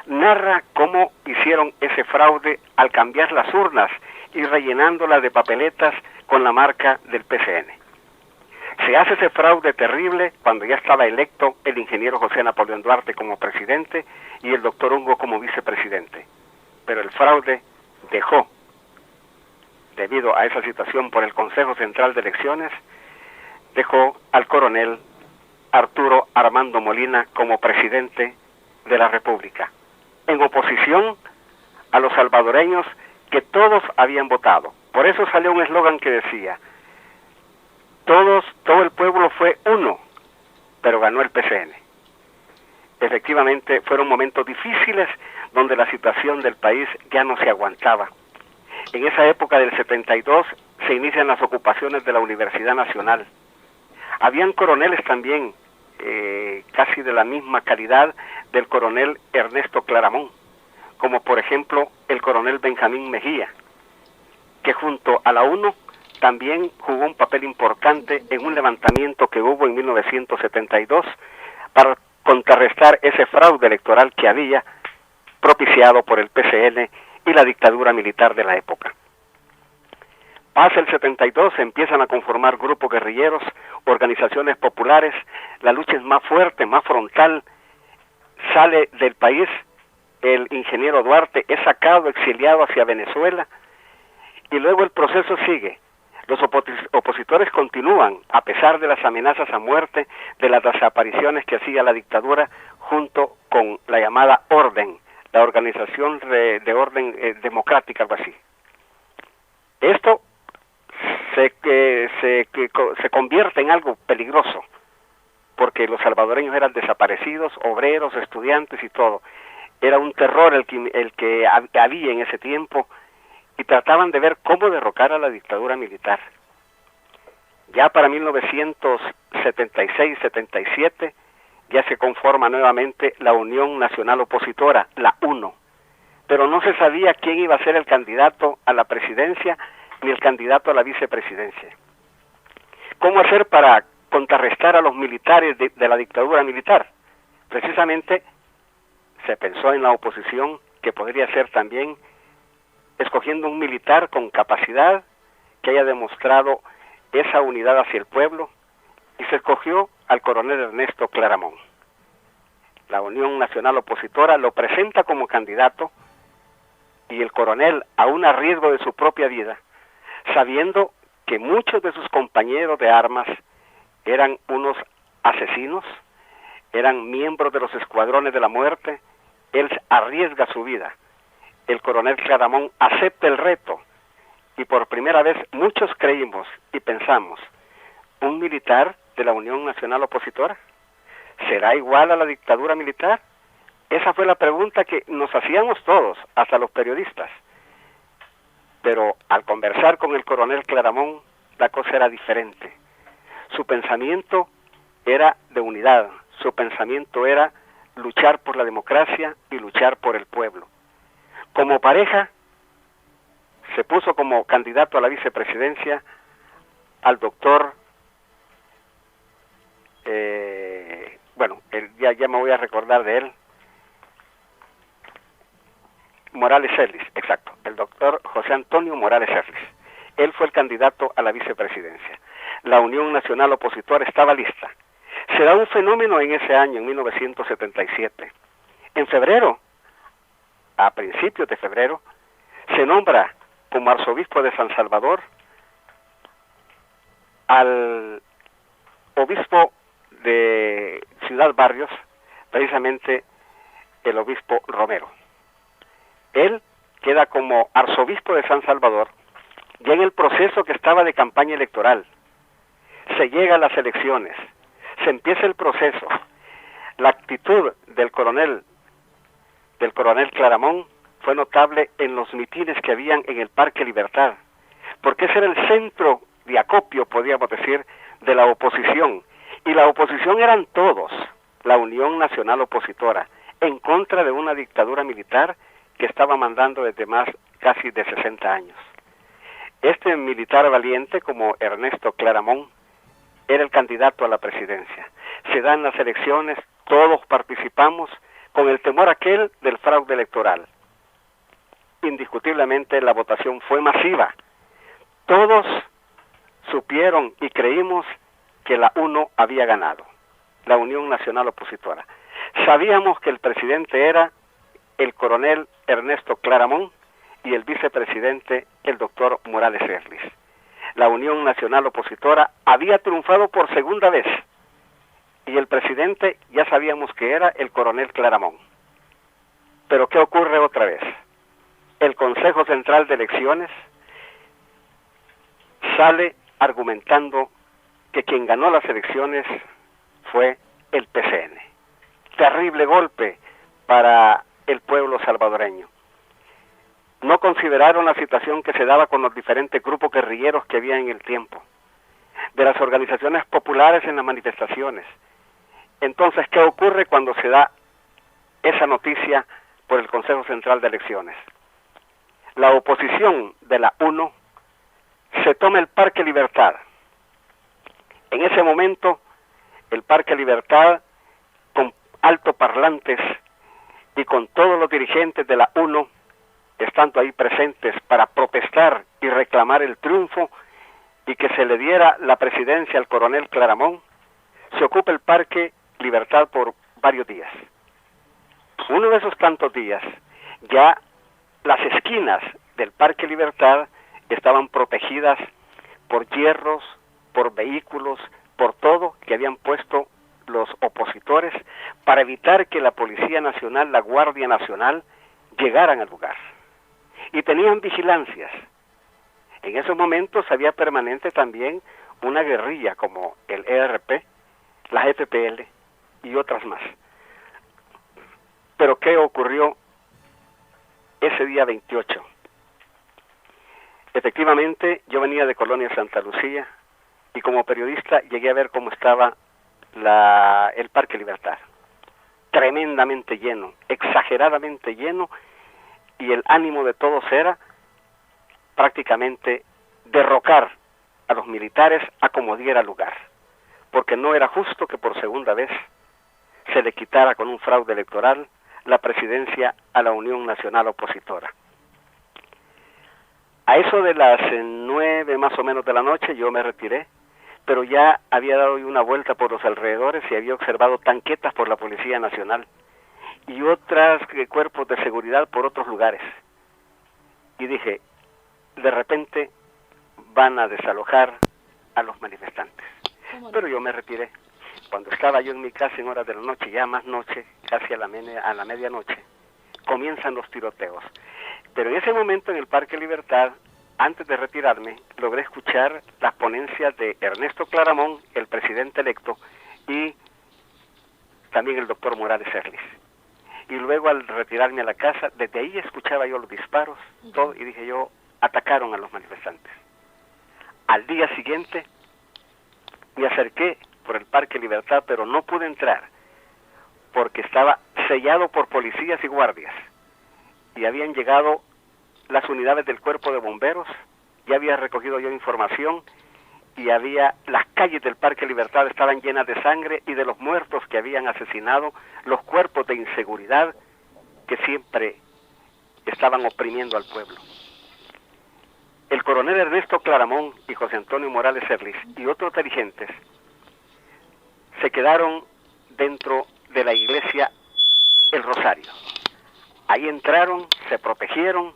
[SPEAKER 10] narra cómo hicieron ese fraude al cambiar las urnas y rellenándolas de papeletas con la marca del PCN. Se hace ese fraude terrible cuando ya estaba electo el ingeniero José Napoleón Duarte como presidente y el doctor Ungo como vicepresidente. Pero el fraude dejó, debido a esa situación por el Consejo Central de Elecciones, dejó al coronel Arturo Armando Molina como presidente de la República, en oposición a los salvadoreños que todos habían votado. Por eso salió un eslogan que decía: todo el pueblo fue uno, pero ganó el PCN. Efectivamente, fueron momentos difíciles donde la situación del país ya no se aguantaba. En esa época del 72 se inician las ocupaciones de la Universidad Nacional. Habían coroneles también, casi de la misma calidad del coronel Ernesto Claramón, como por ejemplo el coronel Benjamín Mejía, que junto a la UNO también jugó un papel importante en un levantamiento que hubo en 1972 para contrarrestar ese fraude electoral que había propiciado por el PCN y la dictadura militar de la época. Pasa el 72, se empiezan a conformar grupos guerrilleros, organizaciones populares, la lucha es más fuerte, más frontal, sale del país el ingeniero Duarte, es sacado, exiliado hacia Venezuela, y luego el proceso sigue. Los opositores continúan, a pesar de las amenazas a muerte, de las desapariciones que hacía la dictadura, junto con la llamada Orden, la organización de orden democrática, algo así. Esto se convierte en algo peligroso, porque los salvadoreños eran desaparecidos, obreros, estudiantes y todo. Era un terror el que había en ese tiempo, y trataban de ver cómo derrocar a la dictadura militar. Ya para 1976-77 ya se conforma nuevamente la Unión Nacional Opositora, la UNO, pero no se sabía quién iba a ser el candidato a la presidencia ni el candidato a la vicepresidencia. ¿Cómo hacer para contrarrestar a los militares de la dictadura militar? Precisamente se pensó en la oposición, que podría ser también escogiendo un militar con capacidad, que haya demostrado esa unidad hacia el pueblo, y se escogió al coronel Ernesto Claramón. La Unión Nacional Opositora lo presenta como candidato, y el coronel, aún a riesgo de su propia vida, sabiendo que muchos de sus compañeros de armas eran unos asesinos, eran miembros de los escuadrones de la muerte, él arriesga su vida. El coronel Claramón acepta el reto, y por primera vez muchos creímos y pensamos: ¿un militar de la Unión Nacional Opositora será igual a la dictadura militar? Esa fue la pregunta que nos hacíamos todos, hasta los periodistas. Pero al conversar con el coronel Claramón, la cosa era diferente. Su pensamiento era de unidad, su pensamiento era luchar por la democracia y luchar por el pueblo. Como pareja, se puso como candidato a la vicepresidencia al doctor, ya me voy a recordar de él, Morales Serlis, exacto, el doctor José Antonio Morales Serlis. Él fue el candidato a la vicepresidencia. La Unión Nacional Opositora estaba lista. Se da un fenómeno en ese año, en 1977. En febrero, a principios de febrero, se nombra como arzobispo de San Salvador al obispo de Ciudad Barrios, precisamente el obispo Romero. Él queda como arzobispo de San Salvador, ya en el proceso que estaba de campaña electoral. Se llega a las elecciones, se empieza el proceso. La actitud del coronel Claramón fue notable en los mitines que habían en el Parque Libertad, porque ese era el centro de acopio, podríamos decir, de la oposición. Y la oposición eran todos, la Unión Nacional Opositora, en contra de una dictadura militar que estaba mandando desde más casi de 60 años. Este militar valiente, como Ernesto Claramón, era el candidato a la presidencia. Se dan las elecciones, todos participamos con el temor aquel del fraude electoral. Indiscutiblemente la votación fue masiva. Todos supieron y creímos que la UNO había ganado, la Unión Nacional Opositora. Sabíamos que el presidente era el coronel Ernesto Claramón y el vicepresidente el doctor Morales Serlis. La Unión Nacional Opositora había triunfado por segunda vez y el presidente ya sabíamos que era el coronel Claramón. Pero ¿qué ocurre otra vez? El Consejo Central de Elecciones sale argumentando que quien ganó las elecciones fue el PCN. Terrible golpe para el pueblo salvadoreño. No consideraron la situación que se daba con los diferentes grupos guerrilleros que había en el tiempo, de las organizaciones populares en las manifestaciones. Entonces, ¿qué ocurre cuando se da esa noticia por el Consejo Central de Elecciones? La oposición de la UNO se toma el Parque Libertad. En ese momento, el Parque Libertad, con altoparlantes y con todos los dirigentes de la UNO, estando ahí presentes para protestar y reclamar el triunfo y que se le diera la presidencia al coronel Claramón, se ocupa el Parque Libertad por varios días. Uno de esos tantos días, ya las esquinas del Parque Libertad estaban protegidas por hierros, por vehículos, por todo que habían puesto los opositores para evitar que la Policía Nacional, la Guardia Nacional, llegaran al lugar. Y tenían vigilancias. En esos momentos había permanente también una guerrilla como el ERP, la FPL y otras más. Pero ¿qué ocurrió ese día 28? Efectivamente, yo venía de Colonia Santa Lucía y como periodista llegué a ver cómo estaba el Parque Libertad. Tremendamente lleno, exageradamente lleno, y el ánimo de todos era prácticamente derrocar a los militares a como diera lugar, porque no era justo que por segunda vez se le quitara con un fraude electoral la presidencia a la Unión Nacional Opositora. A eso de las 9 más o menos de la noche yo me retiré, pero ya había dado una vuelta por los alrededores y había observado tanquetas por la Policía Nacional y otros cuerpos de seguridad por otros lugares. Y dije, de repente van a desalojar a los manifestantes. Pero yo me retiré. Cuando estaba yo en mi casa en horas de la noche, ya más noche, casi a la medianoche, comienzan los tiroteos. Pero en ese momento en el Parque Libertad, antes de retirarme, logré escuchar las ponencias de Ernesto Claramón, el presidente electo, y también el doctor Morales Serlis. Y luego al retirarme a la casa, desde ahí escuchaba yo los disparos, todo, y dije yo, atacaron a los manifestantes. Al día siguiente me acerqué por el Parque Libertad, pero no pude entrar, porque estaba sellado por policías y guardias, y habían llegado las unidades del Cuerpo de Bomberos, ya había recogido yo información, y las calles del Parque Libertad estaban llenas de sangre y de los muertos que habían asesinado los cuerpos de inseguridad que siempre estaban oprimiendo al pueblo. El coronel Ernesto Claramón y José Antonio Morales Serlis y otros dirigentes se quedaron dentro de la iglesia El Rosario. Ahí entraron, se protegieron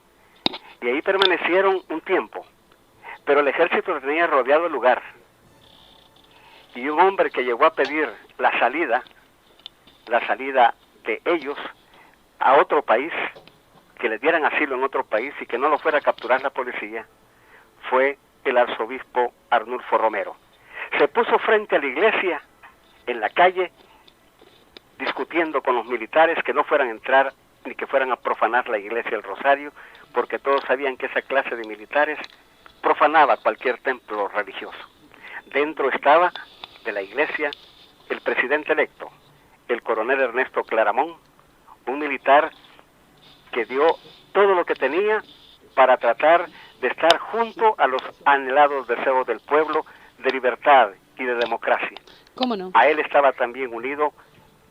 [SPEAKER 10] y ahí permanecieron un tiempo. Pero el ejército tenía rodeado el lugar. Y un hombre que llegó a pedir la salida de ellos a otro país, que les dieran asilo en otro país y que no lo fuera a capturar la policía, fue el arzobispo Arnulfo Romero. Se puso frente a la iglesia, en la calle, discutiendo con los militares que no fueran a entrar ni que fueran a profanar la iglesia del Rosario, porque todos sabían que esa clase de militares profanaba cualquier templo religioso. Dentro estaba de la iglesia el presidente electo, el coronel Ernesto Claramón, un militar que dio todo lo que tenía para tratar de estar junto a los anhelados deseos del pueblo de libertad y de democracia.
[SPEAKER 2] ¿Cómo no?
[SPEAKER 10] A él estaba también unido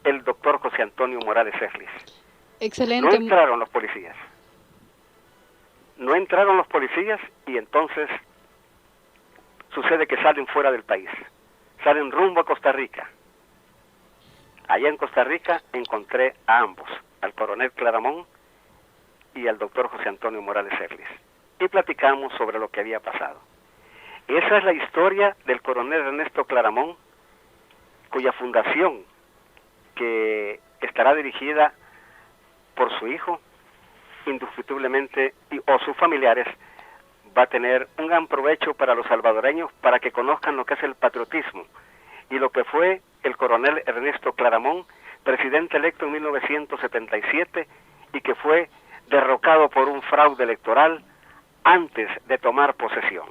[SPEAKER 10] el doctor José Antonio Morales Eslis.
[SPEAKER 2] Excelente.
[SPEAKER 10] No entraron los policías. No entraron los policías y entonces sucede que salen fuera del país. Salen rumbo a Costa Rica. Allá en Costa Rica encontré a ambos, al coronel Claramón y al doctor José Antonio Morales Eslis. Y platicamos sobre lo que había pasado. Esa es la historia del coronel Ernesto Claramón, cuya fundación, que estará dirigida por su hijo, indiscutiblemente, o sus familiares, va a tener un gran provecho para los salvadoreños, para que conozcan lo que es el patriotismo y lo que fue el coronel Ernesto Claramón, presidente electo en 1977 y que fue derrocado por un fraude electoral antes de tomar posesión.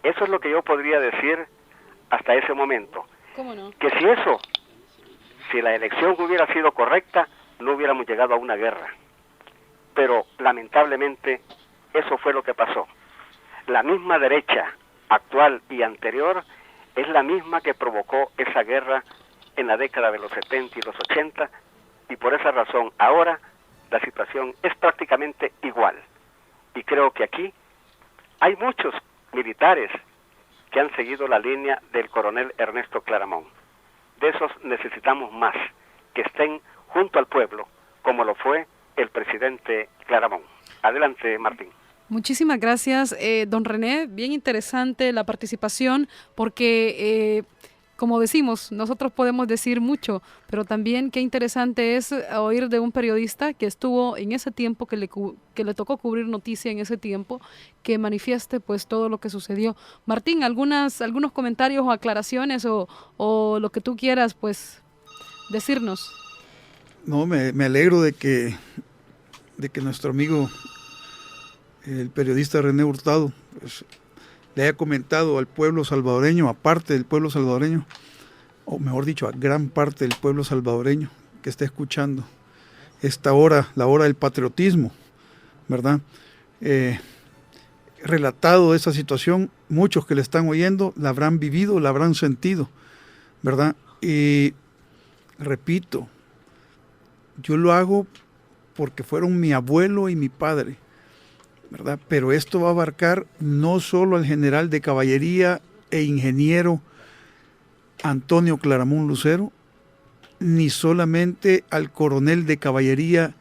[SPEAKER 10] Eso es lo que yo podría decir hasta ese momento.
[SPEAKER 2] ¿Cómo no?
[SPEAKER 10] Que si la elección hubiera sido correcta, no hubiéramos llegado a una guerra. Pero lamentablemente eso fue lo que pasó. La misma derecha actual y anterior es la misma que provocó esa guerra en la década de los 70 y los 80, y por esa razón ahora la situación es prácticamente igual. Y creo que aquí hay muchos militares que han seguido la línea del coronel Ernesto Claramón. De esos necesitamos más, que estén junto al pueblo, como lo fue el presidente Claramón. Adelante, Martín.
[SPEAKER 2] Muchísimas gracias, don René. Bien interesante la participación, porque como decimos, nosotros podemos decir mucho, pero también qué interesante es oír de un periodista que estuvo en ese tiempo, que le tocó cubrir noticia en ese tiempo, que manifieste pues todo lo que sucedió. Martín, algunos comentarios o aclaraciones o lo que tú quieras pues decirnos.
[SPEAKER 1] No, me alegro de que nuestro amigo, el periodista René Hurtado, pues, le haya comentado al pueblo salvadoreño, aparte del pueblo salvadoreño, o mejor dicho, a gran parte del pueblo salvadoreño que está escuchando esta hora, la hora del patriotismo, ¿verdad? Relatado esa situación, muchos que le están oyendo la habrán vivido, la habrán sentido, ¿verdad? Y repito, yo lo hago porque fueron mi abuelo y mi padre, ¿verdad? Pero esto va a abarcar no solo al general de caballería e ingeniero Antonio Claramón Lucero, ni solamente al coronel de caballería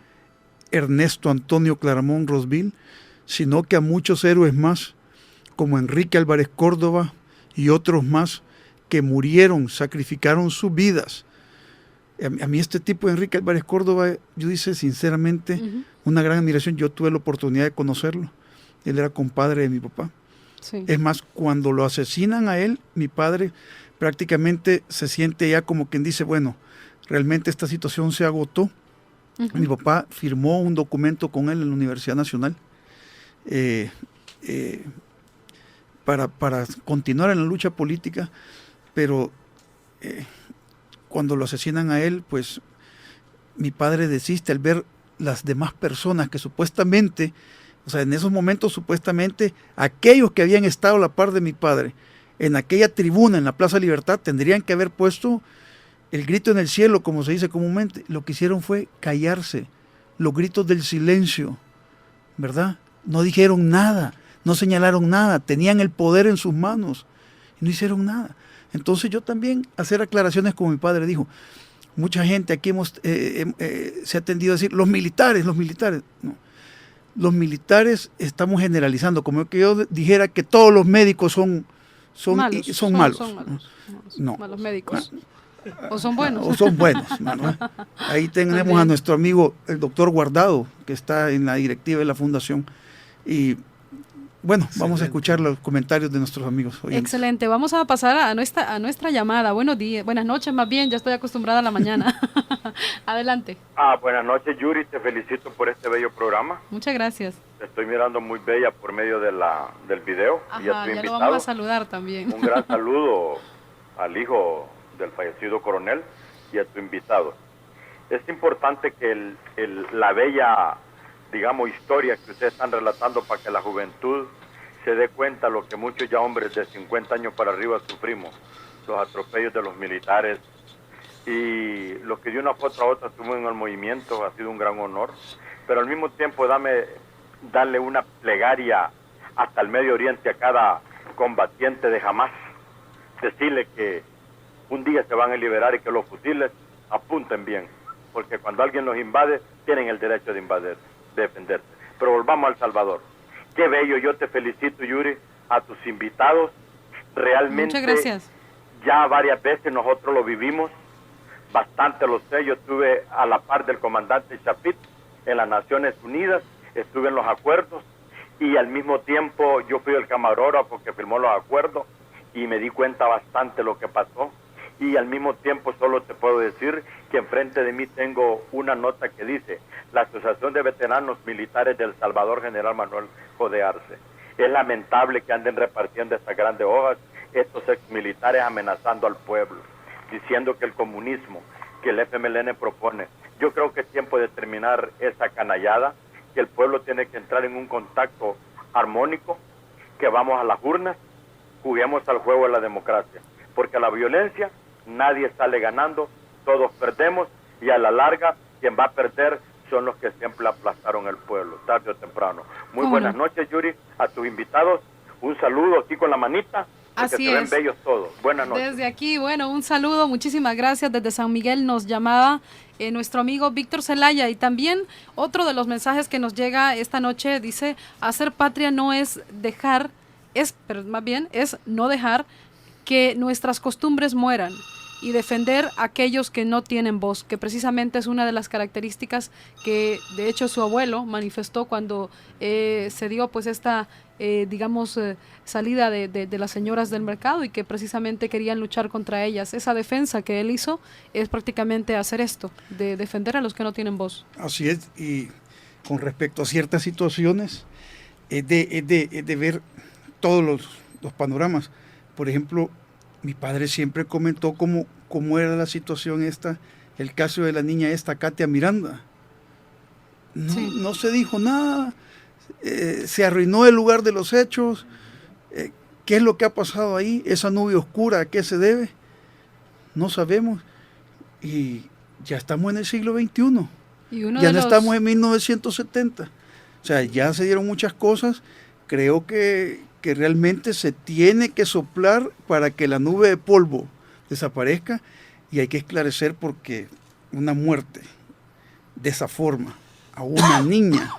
[SPEAKER 1] Ernesto Antonio Claramón Rosville, sino que a muchos héroes más, como Enrique Álvarez Córdoba y otros más que murieron, sacrificaron sus vidas. A mí este tipo de Enrique Álvarez Córdoba, yo dice sinceramente, una gran admiración. Yo tuve la oportunidad de conocerlo. Él era compadre de mi papá. Sí. Es más, cuando lo asesinan a él, mi padre prácticamente se siente ya como quien dice, bueno, realmente esta situación se agotó. Mi papá firmó un documento con él en la Universidad Nacional para continuar en la lucha política, pero cuando lo asesinan a él, pues mi padre desiste al ver las demás personas que supuestamente, o sea, en esos momentos supuestamente aquellos que habían estado a la par de mi padre en aquella tribuna en la Plaza Libertad tendrían que haber puesto el grito en el cielo, como se dice comúnmente. Lo que hicieron fue callarse, los gritos del silencio, ¿verdad? No dijeron nada, no señalaron nada, tenían el poder en sus manos y no hicieron nada. Entonces yo también hacer aclaraciones como mi padre dijo, Mucha gente aquí se ha tendido a decir, los militares, no. Los militares estamos generalizando, como que yo dijera que todos los médicos son malos.
[SPEAKER 2] Son
[SPEAKER 1] No.
[SPEAKER 2] Malos médicos. O son buenos.
[SPEAKER 1] O son buenos. Ahí tenemos
[SPEAKER 2] También
[SPEAKER 1] a nuestro amigo, el doctor Guardado, que está en la directiva de la fundación. Y bueno, vamos a escuchar los comentarios de nuestros amigos oyentes.
[SPEAKER 2] Excelente, vamos a pasar a nuestra llamada. Buenos días, buenas noches más bien, ya estoy acostumbrada a la mañana. Adelante.
[SPEAKER 9] Buenas noches, Yuri, te felicito por este bello programa.
[SPEAKER 2] Muchas gracias.
[SPEAKER 9] Te estoy mirando muy bella por medio del video.
[SPEAKER 2] Ajá,
[SPEAKER 9] y a tu
[SPEAKER 2] ya
[SPEAKER 9] invitado,
[SPEAKER 2] lo vamos a saludar también.
[SPEAKER 9] Un gran saludo al hijo del fallecido coronel y a tu invitado. Es importante que la bella, digamos, historia que ustedes están relatando para que la juventud se dé cuenta lo que muchos ya hombres de 50 años para arriba sufrimos, los atropellos de los militares, y lo que de una u otra estuvo en el movimiento ha sido un gran honor, pero al mismo tiempo darle una plegaria hasta el Medio Oriente a cada combatiente de Hamás, decirle que un día se van a liberar y que los fusiles apunten bien, porque cuando alguien los invade, tienen el derecho de defenderse. Pero volvamos a El Salvador. Qué bello, yo te felicito, Yuri, a tus invitados. Realmente,
[SPEAKER 2] muchas gracias.
[SPEAKER 9] Ya varias veces nosotros lo vivimos, bastante lo sé. Yo estuve a la par del comandante Chapit en las Naciones Unidas, estuve en los acuerdos y al mismo tiempo yo fui el camarógrafo que firmó los acuerdos y me di cuenta bastante lo que pasó. Y al mismo tiempo solo te puedo decir que enfrente de mí tengo una nota que dice: la Asociación de Veteranos Militares de El Salvador, General Manuel José Arce. Es lamentable que anden repartiendo estas grandes hojas estos exmilitares amenazando al pueblo, diciendo que el comunismo que el FMLN propone. Yo creo que es tiempo de terminar esa canallada, que el pueblo tiene que entrar en un contacto armónico, que vamos a las urnas, juguemos al juego de la democracia, porque la violencia nadie sale ganando, todos perdemos, y a la larga quien va a perder son los que siempre aplastaron el pueblo, tarde o temprano. Muy buenas noches, Yuri, a tus invitados, un saludo aquí con la manita, porque
[SPEAKER 2] así
[SPEAKER 9] se ven
[SPEAKER 2] es.
[SPEAKER 9] bellos todos. Buenas noches.
[SPEAKER 2] Desde aquí, bueno, un saludo, muchísimas gracias. Desde San Miguel nos llamaba nuestro amigo Víctor Zelaya, y también otro de los mensajes que nos llega esta noche dice: hacer patria no es dejar, pero más bien es no dejar que nuestras costumbres mueran, y defender a aquellos que no tienen voz, que precisamente es una de las características que de hecho su abuelo manifestó cuando se dio pues esta salida de las señoras del mercado, y que precisamente querían luchar contra ellas. Esa defensa que él hizo es prácticamente hacer esto, de defender a los que no tienen voz.
[SPEAKER 1] Así es, y con respecto a ciertas situaciones es de ver todos los panoramas. Por ejemplo, mi padre siempre comentó cómo era la situación el caso de la niña Katia Miranda. No se dijo nada, se arruinó el lugar de los hechos. ¿Qué es lo que ha pasado ahí? Esa nube oscura, ¿a qué se debe? No sabemos. Y ya estamos en el siglo XXI. Ya no estamos en 1970. O sea, ya se dieron muchas cosas. Creo que realmente se tiene que soplar para que la nube de polvo desaparezca, y hay que esclarecer, porque una muerte de esa forma a una niña,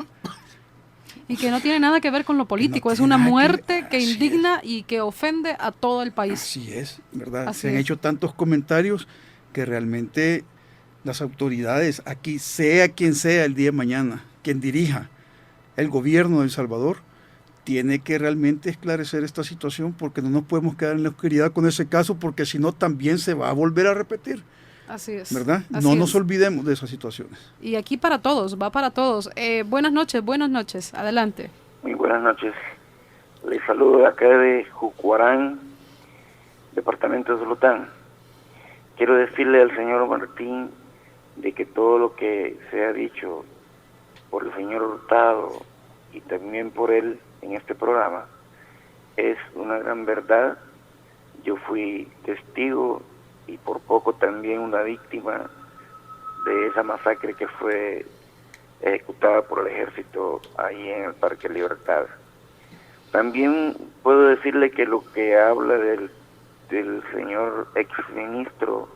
[SPEAKER 2] y que no tiene nada que ver con lo político, es una muerte que indigna y que ofende a todo el país.
[SPEAKER 1] Así es, ¿verdad? Se han hecho tantos comentarios que realmente las autoridades aquí, sea quien sea el día de mañana, quien dirija el gobierno de El Salvador, tiene que realmente esclarecer esta situación, porque no nos podemos quedar en la oscuridad con ese caso, porque si no también se va a volver a repetir.
[SPEAKER 2] Así es.
[SPEAKER 1] ¿Verdad?
[SPEAKER 2] Así
[SPEAKER 1] no nos olvidemos de esas situaciones.
[SPEAKER 2] Y aquí para todos, va para todos. Buenas noches, adelante.
[SPEAKER 11] Muy buenas noches. Les saludo de acá de Jucuarán, departamento de Solotán. Quiero decirle al señor Martín de que todo lo que se ha dicho por el señor Hurtado y también por él en este programa es una gran verdad. Yo fui testigo y por poco también una víctima de esa masacre que fue ejecutada por el ejército ahí en el Parque Libertad. También puedo decirle que lo que habla del señor exministro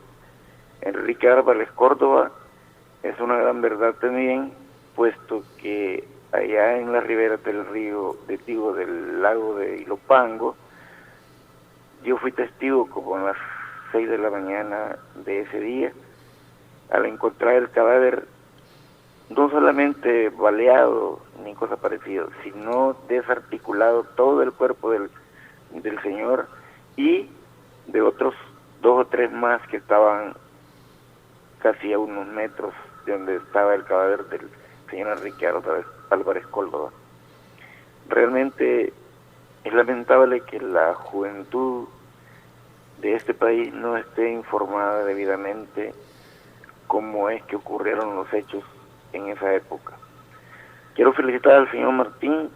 [SPEAKER 11] Enrique Álvarez Córdoba es una gran verdad también, puesto que allá en las riberas del río, del lago de Ilopango, yo fui testigo como a las 6 de la mañana de ese día, al encontrar el cadáver no solamente baleado ni cosa parecida, sino desarticulado todo el cuerpo del señor y de otros 2 o 3 más que estaban casi a unos metros de donde estaba el cadáver del señor Enrique Álvarez Córdoba. Realmente es lamentable que la juventud de este país no esté informada debidamente cómo es que ocurrieron los hechos en esa época. Quiero felicitar al señor Martín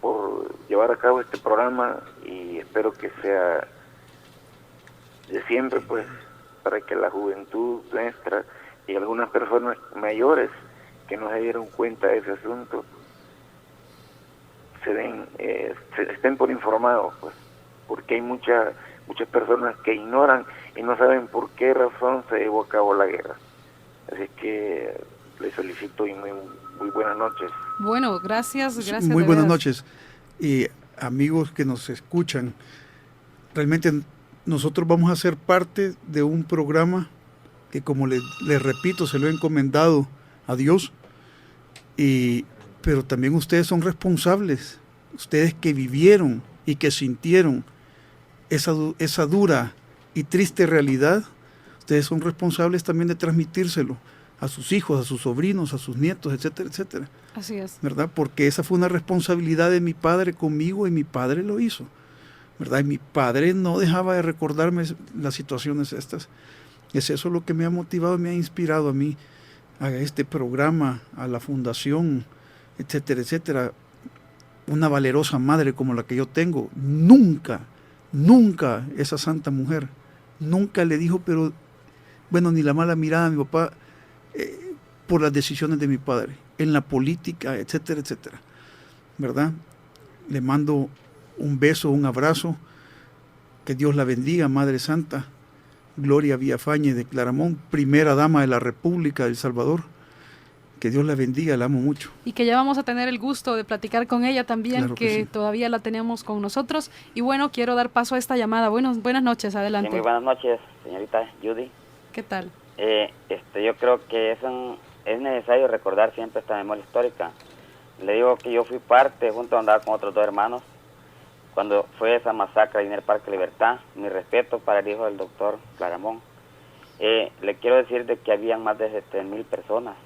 [SPEAKER 11] por llevar a cabo este programa y espero que sea de siempre, pues, para que la juventud nuestra y algunas personas mayores que no se dieron cuenta de ese asunto estén por informados, pues, porque hay muchas personas que ignoran y no saben por qué razón se llevó a cabo la guerra. Así que les felicito y muy buenas noches.
[SPEAKER 2] Bueno, gracias.
[SPEAKER 1] Muy buenas noches. Y amigos que nos escuchan, realmente nosotros vamos a ser parte de un programa que, como les repito, se lo he encomendado a Dios, pero también ustedes son responsables, ustedes que vivieron y que sintieron esa dura y triste realidad, ustedes son responsables también de transmitírselo a sus hijos, a sus sobrinos, a sus nietos, etcétera, etcétera.
[SPEAKER 2] Así es.
[SPEAKER 1] ¿Verdad? Porque esa fue una responsabilidad de mi padre conmigo y mi padre lo hizo, ¿verdad? Y mi padre no dejaba de recordarme las situaciones estas. Es eso lo que me ha motivado, me ha inspirado a mí, a este programa, a la fundación, etcétera, etcétera. Una valerosa madre como la que yo tengo, nunca esa santa mujer, nunca le dijo, pero bueno, ni la mala mirada a mi papá por las decisiones de mi padre, en la política, etcétera, etcétera, ¿verdad? Le mando un beso, un abrazo, que Dios la bendiga, Madre Santa, Gloria Villafañe de Claramón, primera dama de la República de El Salvador. Que Dios la bendiga, la amo mucho.
[SPEAKER 2] Y que ya vamos a tener el gusto de platicar con ella también,
[SPEAKER 1] Claro que sí.
[SPEAKER 2] Todavía la tenemos con nosotros. Y bueno, quiero dar paso a esta llamada. Buenas noches, adelante.
[SPEAKER 12] Sí, muy buenas noches, señorita Judy.
[SPEAKER 2] ¿Qué tal?
[SPEAKER 12] Yo creo que es necesario recordar siempre esta memoria histórica. Le digo que yo fui parte, junto a andar con otros 2 hermanos, cuando fue esa masacre en el Parque Libertad. Mi respeto para el hijo del doctor Claramón. Le quiero decir de que habían más de 7,000 personas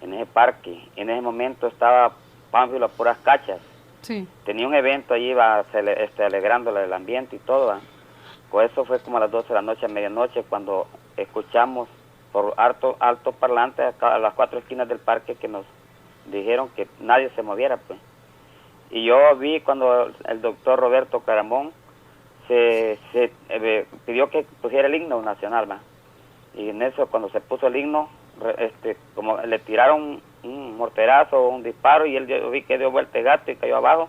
[SPEAKER 12] en ese parque. En ese momento estaba Pánfilo a puras cachas.
[SPEAKER 2] Sí. Tenía
[SPEAKER 12] un evento allí, iba alegrándole el ambiente y todo, ¿va? Pues eso fue como a las 12 de la noche, a medianoche, cuando escuchamos por alto parlante a las 4 esquinas del parque que nos dijeron que nadie se moviera, pues. Y yo vi cuando el doctor Roberto Claramón se pidió que pusiera el himno nacional, ¿va? Y en eso, cuando se puso el himno, como le tiraron un morterazo o un disparo, y yo vi que dio vuelta de gato y cayó abajo,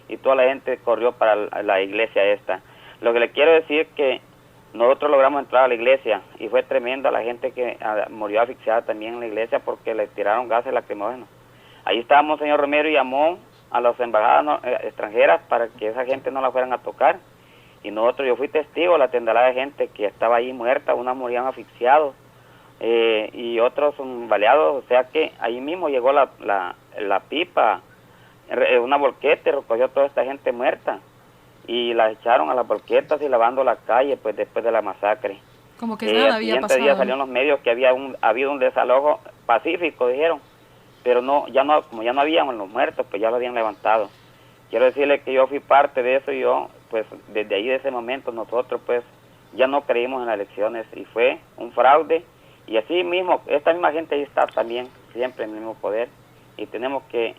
[SPEAKER 12] y toda la gente corrió para la iglesia esta. Lo que le quiero decir es que nosotros logramos entrar a la iglesia, y fue tremenda la gente que murió asfixiada también en la iglesia porque le tiraron gases lacrimógenos. Ahí estábamos, señor Romero, y llamó a las embajadas extranjeras para que esa gente no la fueran a tocar, y yo fui testigo de la tendalada de gente que estaba ahí muerta, unas morían asfixiados, y otros baleados. O sea que ahí mismo llegó la pipa, una volqueta, recogió toda esta gente muerta y la echaron a las volquetas y lavando la calle, pues después de la masacre.
[SPEAKER 2] Como que nada había pasado.
[SPEAKER 12] El día salió en los medios que había habido un desalojo pacífico, dijeron, pero como ya no habían los muertos, pues ya lo habían levantado. Quiero decirle que yo fui parte de eso, y yo, pues desde ahí, de ese momento, nosotros pues ya no creímos en las elecciones, y fue un fraude. Y así mismo, esta misma gente ahí está también, siempre en el mismo poder, y tenemos que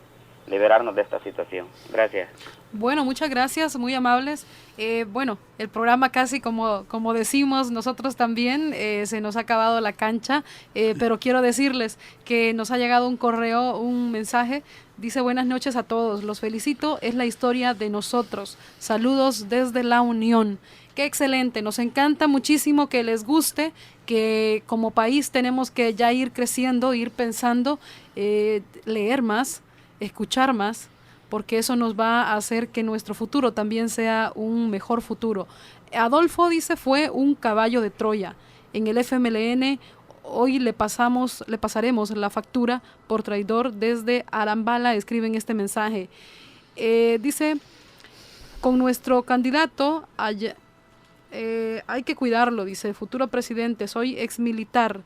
[SPEAKER 12] liberarnos de esta situación. Gracias.
[SPEAKER 2] Bueno, muchas gracias, muy amables. Bueno, el programa casi como decimos nosotros también, se nos ha acabado la cancha, pero quiero decirles que nos ha llegado un correo, un mensaje Dice buenas noches a todos, los felicito, es la historia de nosotros. Saludos desde La Unión. Qué excelente, nos encanta muchísimo que les guste, que como país tenemos que ya ir creciendo, ir pensando, leer más, escuchar más, porque eso nos va a hacer que nuestro futuro también sea un mejor futuro. Adolfo dice fue un caballo de Troya. En el FMLN hoy le pasaremos la factura por traidor desde Arambala, escriben este mensaje. Dice, con nuestro candidato hay que cuidarlo, dice, futuro presidente, soy exmilitar.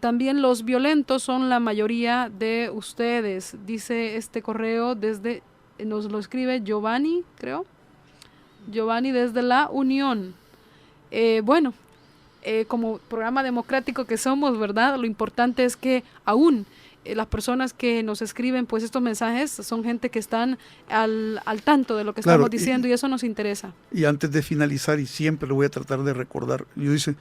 [SPEAKER 2] También los violentos son la mayoría de ustedes, dice este correo desde, nos lo escribe Giovanni, creo. Giovanni desde La Unión. Bueno, como programa democrático que somos, ¿verdad? Lo importante es que aún las personas que nos escriben pues estos mensajes son gente que están al tanto de lo que estamos diciendo y eso nos interesa.
[SPEAKER 1] Y antes de finalizar, y siempre lo voy a tratar de recordar, yo dice,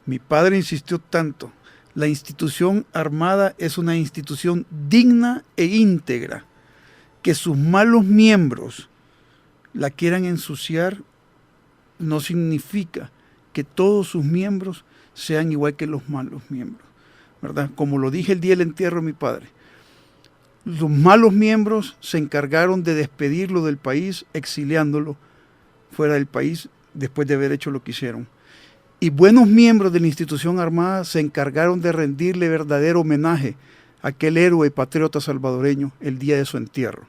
[SPEAKER 1] mi padre insistió tanto, la institución armada es una institución digna e íntegra, que sus malos miembros la quieran ensuciar no significa que todos sus miembros sean igual que los malos miembros, ¿verdad? Como lo dije el día del entierro de mi padre, los malos miembros se encargaron de despedirlo del país, exiliándolo fuera del país después de haber hecho lo que hicieron. Y buenos miembros de la institución armada se encargaron de rendirle verdadero homenaje a aquel héroe patriota salvadoreño el día de su entierro,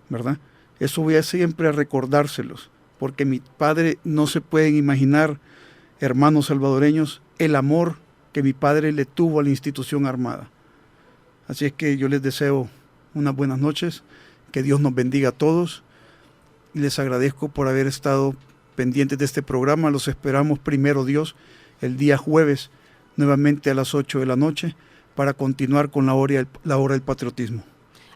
[SPEAKER 1] ¿verdad? Eso voy a siempre recordárselos, porque mi padre no se pueden imaginar, hermanos salvadoreños, el amor que mi padre le tuvo a la institución armada. Así es que yo les deseo unas buenas noches, que Dios nos bendiga a todos y les agradezco por haber estado pendientes de este programa. Los esperamos, primero Dios, el día jueves, nuevamente a las 8 de la noche, para continuar con la hora del patriotismo.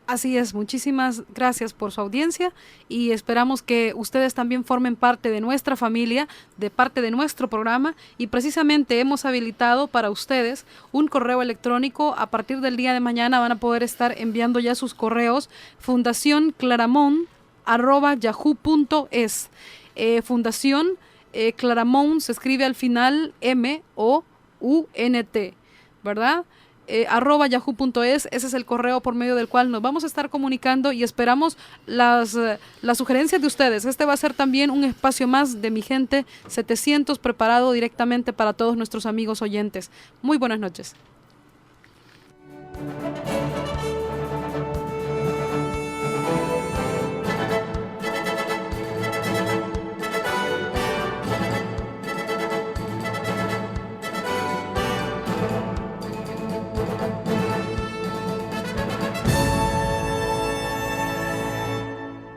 [SPEAKER 2] Así es, muchísimas gracias por su audiencia y esperamos que ustedes también formen parte de nuestra familia, de parte de nuestro programa y precisamente hemos habilitado para ustedes un correo electrónico. A partir del día de mañana van a poder estar enviando ya sus correos, fundacionclaramont@yahoo.es. Fundación Claramont se escribe al final MOUNT, ¿verdad? @yahoo.es, ese es el correo por medio del cual nos vamos a estar comunicando y esperamos las sugerencias de ustedes. Este va a ser también un espacio más de Mi Gente 700 preparado directamente para todos nuestros amigos oyentes. Muy buenas noches.